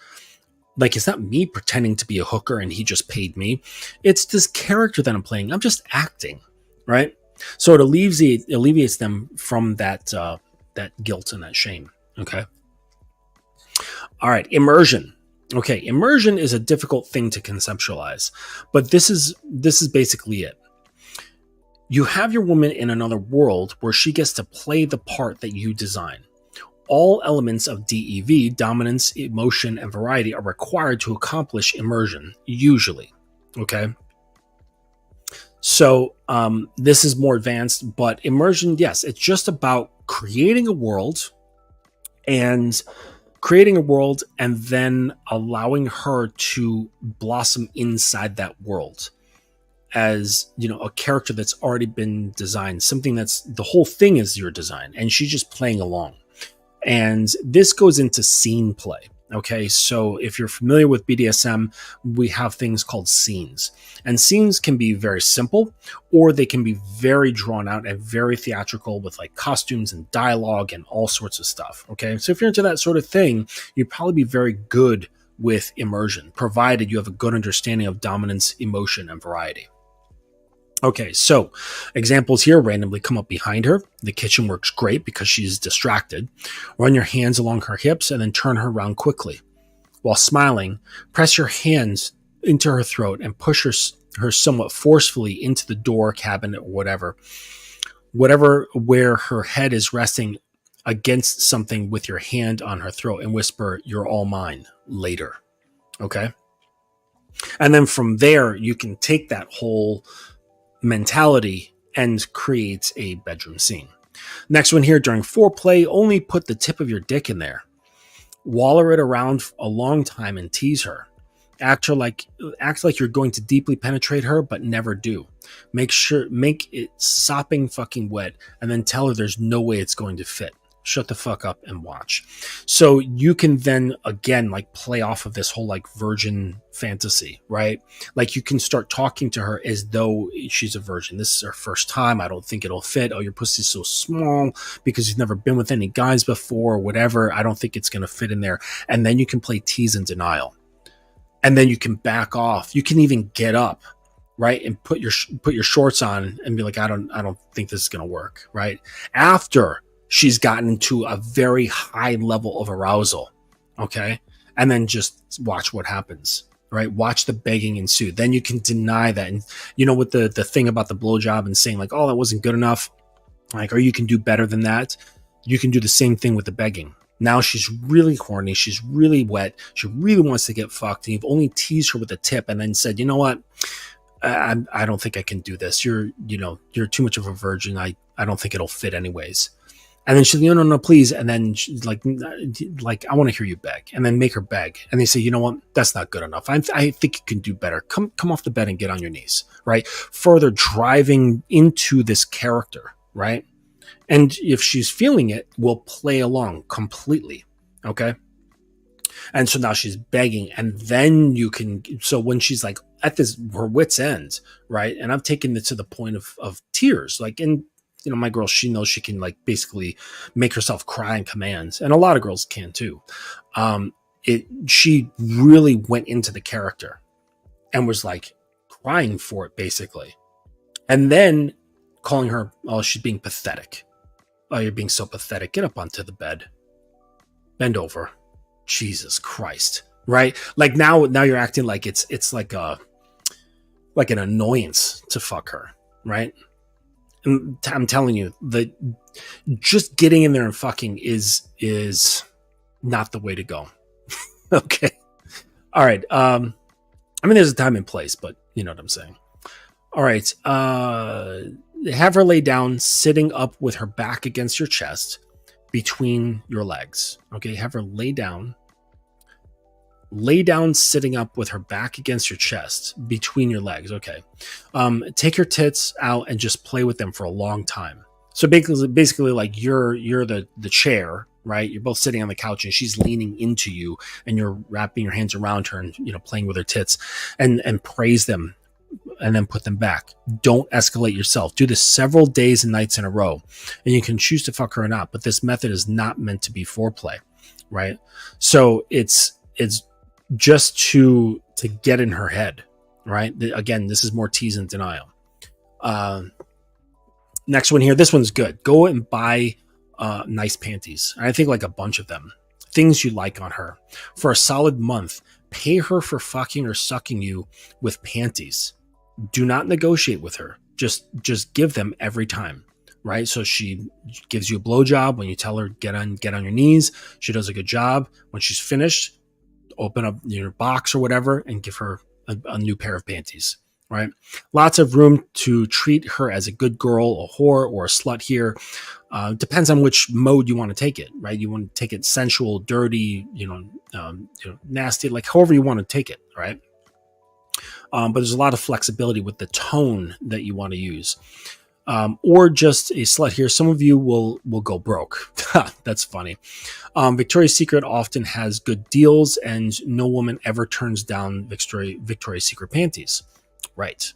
Like, it's not me pretending to be a hooker and he just paid me. It's this character that I'm playing. I'm just acting, right? So it alleviates them from that guilt and that shame. Okay. All right. Immersion. Okay. Immersion is a difficult thing to conceptualize, but this is basically it. You have your woman in another world where she gets to play the part that you design. All elements of DEV, dominance, emotion, and variety, are required to accomplish immersion, usually. Okay. So this is more advanced, but immersion, yes, it's just about creating a world and then allowing her to blossom inside that world as, a character that's already been designed, something that's the whole thing is your design, and she's just playing along. And this goes into scene play. Okay, so if you're familiar with BDSM, we have things called scenes. And scenes can be very simple, or they can be very drawn out and very theatrical with like costumes and dialogue and all sorts of stuff. Okay, so if you're into that sort of thing, you'd probably be very good with immersion, provided you have a good understanding of dominance, emotion, and variety. Okay, so examples here randomly come up behind her. The kitchen works great because she's distracted. Run your hands along her hips and then turn her around quickly. While smiling, press your hands into her throat and push her somewhat forcefully into the door, cabinet, or whatever where her head is resting against something with your hand on her throat, and whisper, "You're all mine," later. Okay? And then from there, you can take that whole mentality and create a bedroom scene. Next one here, during foreplay, only put the tip of your dick in there. Waller it around a long time and tease her. Act like you're going to deeply penetrate her, but never do. Make it sopping fucking wet, and then tell her there's no way it's going to fit. Shut the fuck up and watch. So you can then again like play off of this whole like virgin fantasy, right? Like you can start talking to her as though she's a virgin. This is her first time. I don't think it'll fit. Oh, your pussy's so small because you've never been with any guys before or whatever. I don't think it's going to fit in there. And then you can play tease and denial. And then you can back off. You can even get up, right? And put your shorts on and be like, I don't think this is going to work, right? After she's gotten into a very high level of arousal, okay? And then just watch what happens, right? Watch the begging ensue. Then you can deny that. And with the thing about the blowjob and saying like, oh, that wasn't good enough, like, or you can do better than that. You can do the same thing with the begging. Now she's really horny. She's really wet. She really wants to get fucked. And you've only teased her with a tip and then said, you know what? I don't think I can do this. You're too much of a virgin. I don't think it'll fit anyways. And then she's like, no, please. And then she's like, I want to hear you beg. And then make her beg. And they say, you know what? That's not good enough. I think you can do better. Come off the bed and get on your knees, right? Further driving into this character, right? And if she's feeling it, we'll play along completely, okay? And so now she's begging. And then so when she's like at her wit's end, right? And I've taken it to the point of tears, like my girl, she knows she can like basically make herself cry in commands, and a lot of girls can too. She really went into the character and was like crying for it basically, and then calling her, oh, she's being pathetic. Oh, you're being so pathetic. Get up onto the bed. Bend over. Jesus Christ. right? Like now you're acting like it's like an annoyance to fuck her, right? And I'm telling you that just getting in there and fucking is not the way to go. Okay. All right. I mean, there's a time and place, but you know what I'm saying. All right. Have her lay down, sitting up with her back against your chest between your legs. Okay. Have her lay down, sitting up with her back against your chest between your legs. Okay. Take her tits out and just play with them for a long time. So basically like you're the chair, right? You're both sitting on the couch and she's leaning into you and you're wrapping your hands around her and, playing with her tits and praise them and then put them back. Don't escalate yourself. Do this several days and nights in a row, and you can choose to fuck her or not, but this method is not meant to be foreplay, right? So it's just to get in her head, right? Again, this is more tease and denial. Next one here. This one's good. Go and buy nice panties. I think like a bunch of them. Things you like on her. For a solid month, pay her for fucking or sucking you with panties. Do not negotiate with her. Just give them every time, right? So she gives you a blowjob when you tell her get on your knees. She does a good job. When she's finished, open up your box or whatever and give her a new pair of panties, right? Lots of room to treat her as a good girl, a whore, or a slut here. Depends on which mode you want to take it, right? You want to take it sensual, dirty, nasty, like however you want to take it, right? But there's a lot of flexibility with the tone that you want to use. Or just a slut here. Some of you will go broke. That's funny. Victoria's Secret often has good deals, and no woman ever turns down Victoria's Secret panties. Right.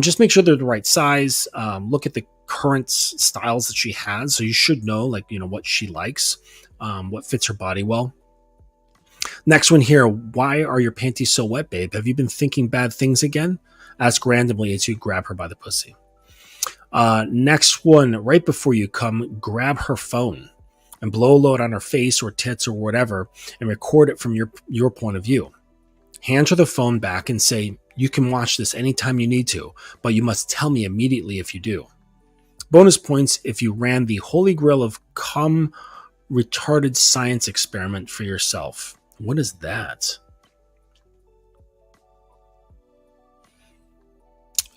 Just make sure they're the right size. Look at the current styles that she has. So you should know, what she likes, what fits her body well. Next one here. Why are your panties so wet, babe? Have you been thinking bad things again? Ask randomly as you grab her by the pussy. Next one, right before you come, grab her phone and blow a load on her face or tits or whatever and record it from your point of view. Hand her the phone back and say, you can watch this anytime you need to, but you must tell me immediately if you do. Bonus points if you ran the holy grail of cum retarded science experiment for yourself. What is that?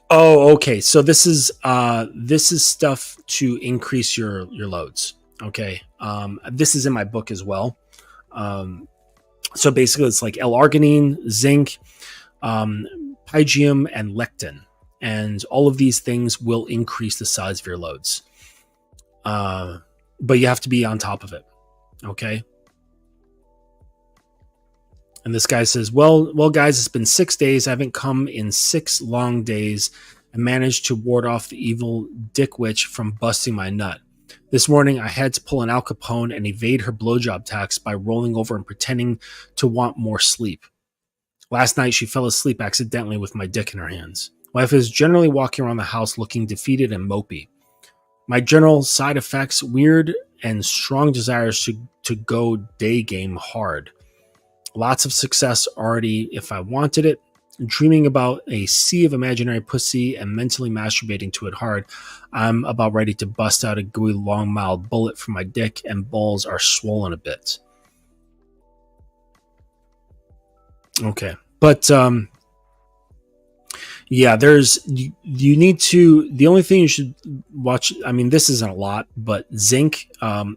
Oh, okay. So this is stuff to increase your loads. Okay. This is in my book as well. So basically it's like L-arginine, zinc, pygium, and lectin. And all of these things will increase the size of your loads. But you have to be on top of it. Okay. And this guy says, well, guys, it's been 6 days. I haven't come in 6 long days and managed to ward off the evil dick witch from busting my nut. This morning, I had to pull an Al Capone and evade her blowjob tax by rolling over and pretending to want more sleep. Last night, she fell asleep accidentally with my dick in her hands. Wife is generally walking around the house looking defeated and mopey. My general side effects, weird and strong desires to go day game hard. Lots of success already if I wanted it. Dreaming about a sea of imaginary pussy and mentally masturbating to it hard. I'm about ready to bust out a gooey long-mouthed bullet from my dick and balls are swollen a bit. Okay. But, yeah, you need to, the only thing you should watch, I mean, this isn't a lot, but zinc,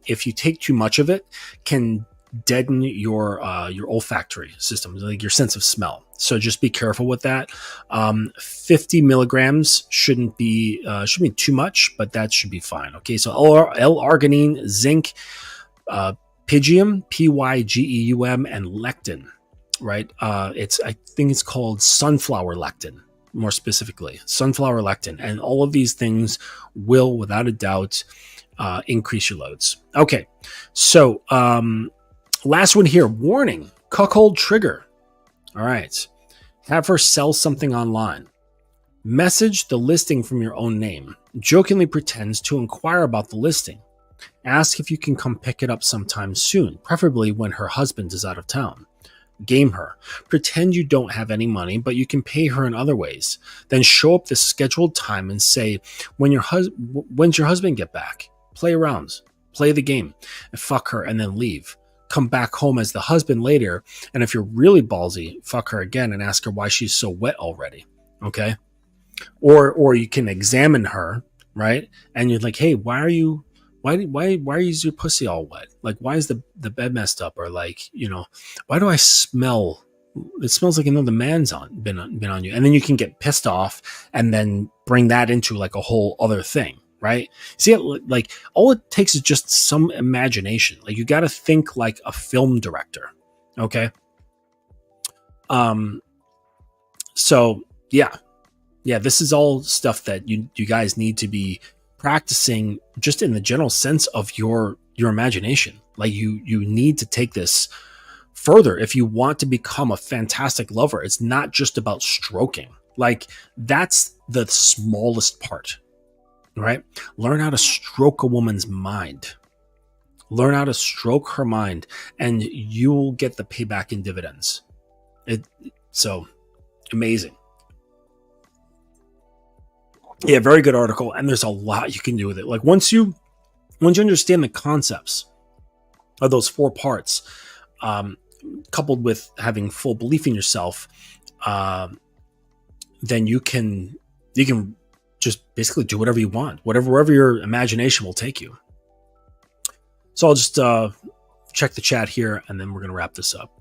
if you take too much of it, can deaden your olfactory system, like your sense of smell. So just be careful with that. 50 milligrams shouldn't be too much, but that should be fine. Okay, so L-arginine, zinc, pygium, Pygeum, and lectin. Right? I think it's called sunflower lectin, more specifically, sunflower lectin, and all of these things will, without a doubt, increase your loads. Okay, so last one here. Warning: cuckold trigger. All right. Have her sell something online. Message the listing from your own name. Jokingly pretends to inquire about the listing. Ask if you can come pick it up sometime soon, preferably when her husband is out of town. Game her. Pretend you don't have any money, but you can pay her in other ways. Then show up the scheduled time and say, when's your husband get back? Play around. Play the game. And fuck her and then leave. Come back home as the husband later. And if you're really ballsy, fuck her again and ask her why she's so wet already. Okay? Or you can examine her, right? And you're like, hey, why are is your pussy all wet? Like, why is the bed messed up? Or like, why do I smell? It smells like another man's been on you. And then you can get pissed off and then bring that into like a whole other thing, right? See, like all it takes is just some imagination. Like you got to think like a film director. Okay. So yeah, this is all stuff that you guys need to be practicing just in the general sense of your imagination. Like you need to take this further if you want to become a fantastic lover. It's not just about stroking. Like that's the smallest part, right? Learn how to stroke a woman's mind. Learn how to stroke her mind and you'll get the payback in dividends. So amazing. Yeah, very good article, and there's a lot you can do with it. Like once you understand the concepts of those 4 parts, coupled with having full belief in yourself, then you can just basically do whatever you want, wherever your imagination will take you. So I'll just check the chat here, and then we're going to wrap this up.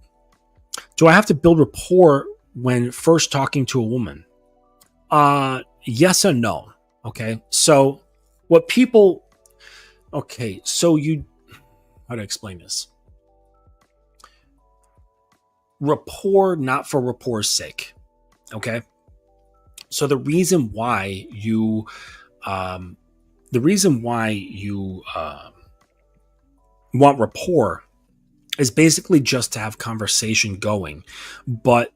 Do I have to build rapport when first talking to a woman? Yes and no. Okay. So how to explain this? Rapport, not for rapport's sake. Okay. So the reason why you want rapport is basically just to have conversation going, but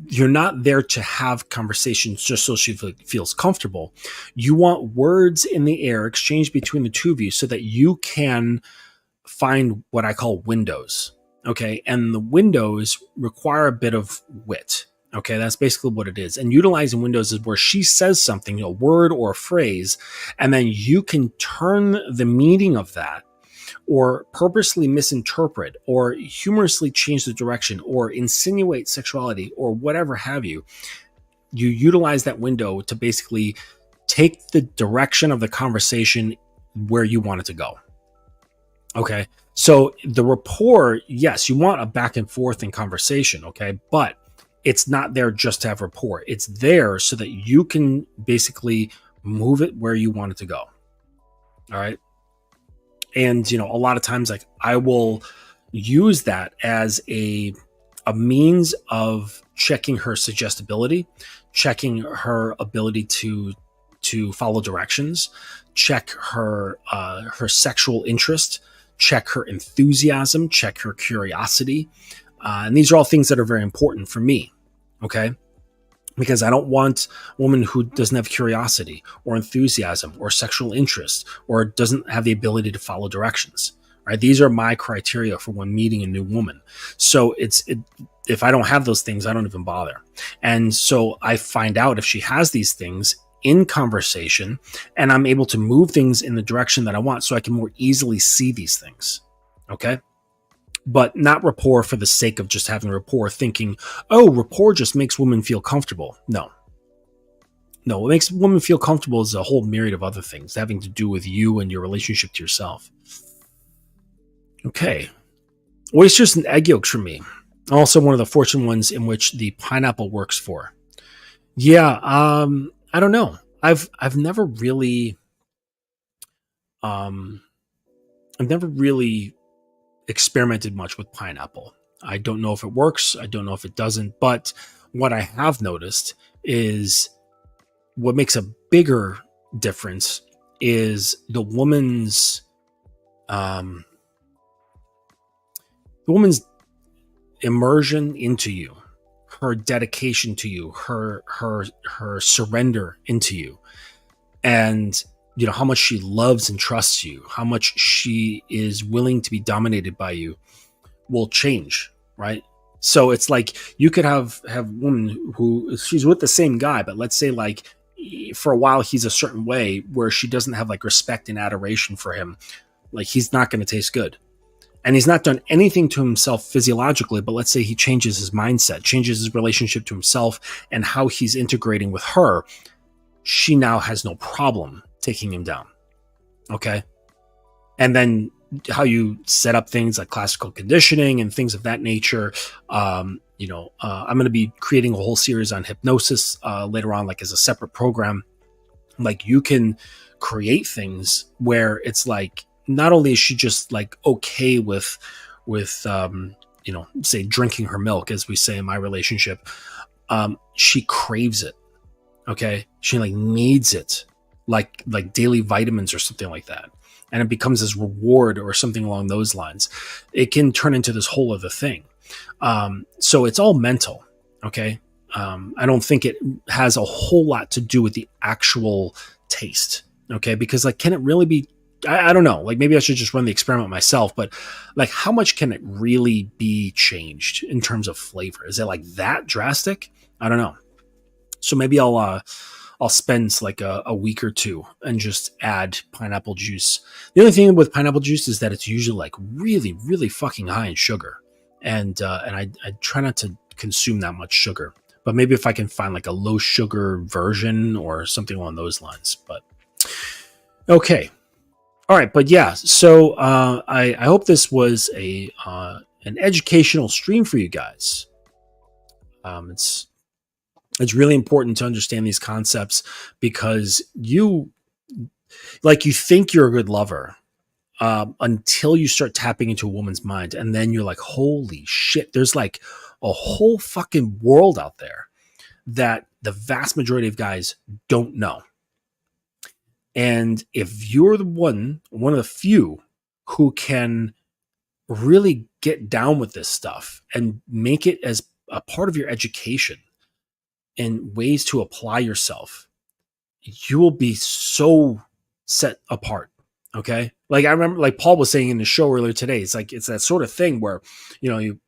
you're not there to have conversations just so she feels comfortable. You want words in the air exchanged between the two of you so that you can find what I call windows. Okay. And the windows require a bit of wit. Okay. That's basically what it is. And utilizing windows is where she says something, a word or a phrase, and then you can turn the meaning of that or purposely misinterpret or humorously change the direction or insinuate sexuality or whatever have you. You utilize that window to basically take the direction of the conversation where you want it to go. Okay. So the rapport, yes, you want a back and forth in conversation. Okay. But it's not there just to have rapport. It's there so that you can basically move it where you want it to go. All right. And, a lot of times, like I will use that as a means of checking her suggestibility, checking her ability to follow directions, check her sexual interest, check her enthusiasm, check her curiosity. And these are all things that are very important for me. Okay. Because I don't want a woman who doesn't have curiosity or enthusiasm or sexual interest or doesn't have the ability to follow directions, right? These are my criteria for when meeting a new woman. So if I don't have those things, I don't even bother. And so I find out if she has these things in conversation and I'm able to move things in the direction that I want so I can more easily see these things. Okay. But not rapport for the sake of just having rapport, thinking, oh, rapport just makes women feel comfortable. No, what makes women feel comfortable is a whole myriad of other things having to do with you and your relationship to yourself. Okay. Oysters and egg yolks for me. Also one of the fortunate ones in which the pineapple works for. Yeah, I don't know. I've never really experimented much with pineapple. I don't know if it works. I don't know if it doesn't. But what I have noticed is what makes a bigger difference is the woman's immersion into you, her dedication to you, her surrender into you, and how much she loves and trusts you, how much she is willing to be dominated by you will change, right? So it's like you could have women who she's with the same guy, but let's say like for a while he's a certain way where she doesn't have like respect and adoration for him. Like he's not going to taste good. And he's not done anything to himself physiologically, but let's say he changes his mindset, changes his relationship to himself and how he's integrating with her. She now has no problem taking him down. Okay. And then how you set up things like classical conditioning and things of that nature. I'm going to be creating a whole series on hypnosis later on, like as a separate program. Like you can create things where it's like, not only is she just like okay with say drinking her milk, as we say in my relationship, she craves it. Okay. She like needs it like daily vitamins or something like that. And it becomes this reward or something along those lines. It can turn into this whole other thing. So it's all mental. Okay. I don't think it has a whole lot to do with the actual taste. Okay. Because like, can it really be, I don't know, like maybe I should just run the experiment myself, but like how much can it really be changed in terms of flavor? Is it like that drastic? I don't know. So maybe I'll spend like a week or two and just add pineapple juice. The only thing with pineapple juice is that it's usually like really, really fucking high in sugar. And I try not to consume that much sugar, but maybe if I can find like a low sugar version or something along those lines, but okay. All right, but yeah, so I hope this was an educational stream for you guys. It's really important to understand these concepts because you think you're a good lover until you start tapping into a woman's mind, and then you're like, holy shit, there's like a whole fucking world out there that the vast majority of guys don't know. And if you're one of the few who can really get down with this stuff and make it as a part of your education and ways to apply yourself, you will be so set apart. Okay. Like I remember, like Paul was saying in the show earlier today, it's that sort of thing where, you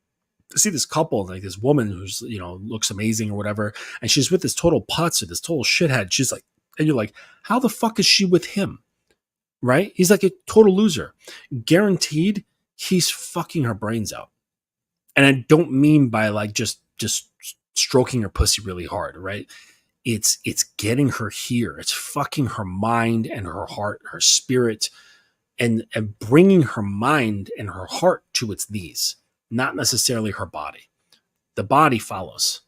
see this couple, like this woman who's, looks amazing or whatever. And she's with this total putz or this total shithead. She's like, and you're like, how the fuck is she with him? Right? He's like a total loser. Guaranteed he's fucking her brains out. And I don't mean by like just stroking her pussy really hard, right? It's getting her here. It's fucking her mind and her heart, her spirit, and bringing her mind and her heart to its knees, not necessarily her body. The body follows.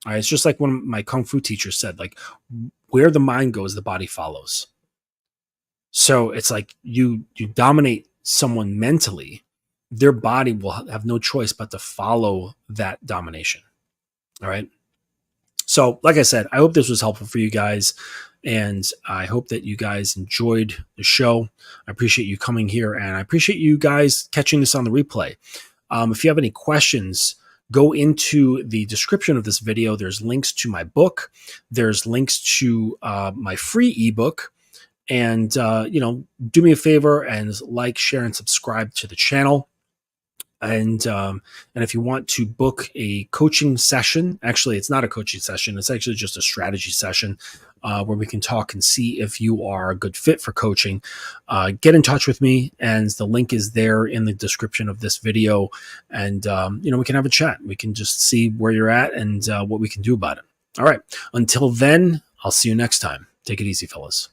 All right, it's just like one of my kung fu teachers said, like, where the mind goes, the body follows. So it's like you dominate someone mentally, their body will have no choice but to follow that domination. All right. So like I said, I hope this was helpful for you guys. And I hope that you guys enjoyed the show. I appreciate you coming here, and I appreciate you guys catching this on the replay. If you have any questions, go into the description of this video. There's links to my book. There's links to my free ebook. And, do me a favor and like, share, and subscribe to the channel. And if you want to book a coaching session, actually, it's not a coaching session. It's actually just a strategy session where we can talk and see if you are a good fit for coaching. Get in touch with me, and the link is there in the description of this video. And, we can have a chat. We can just see where you're at and what we can do about it. All right. Until then, I'll see you next time. Take it easy, fellas.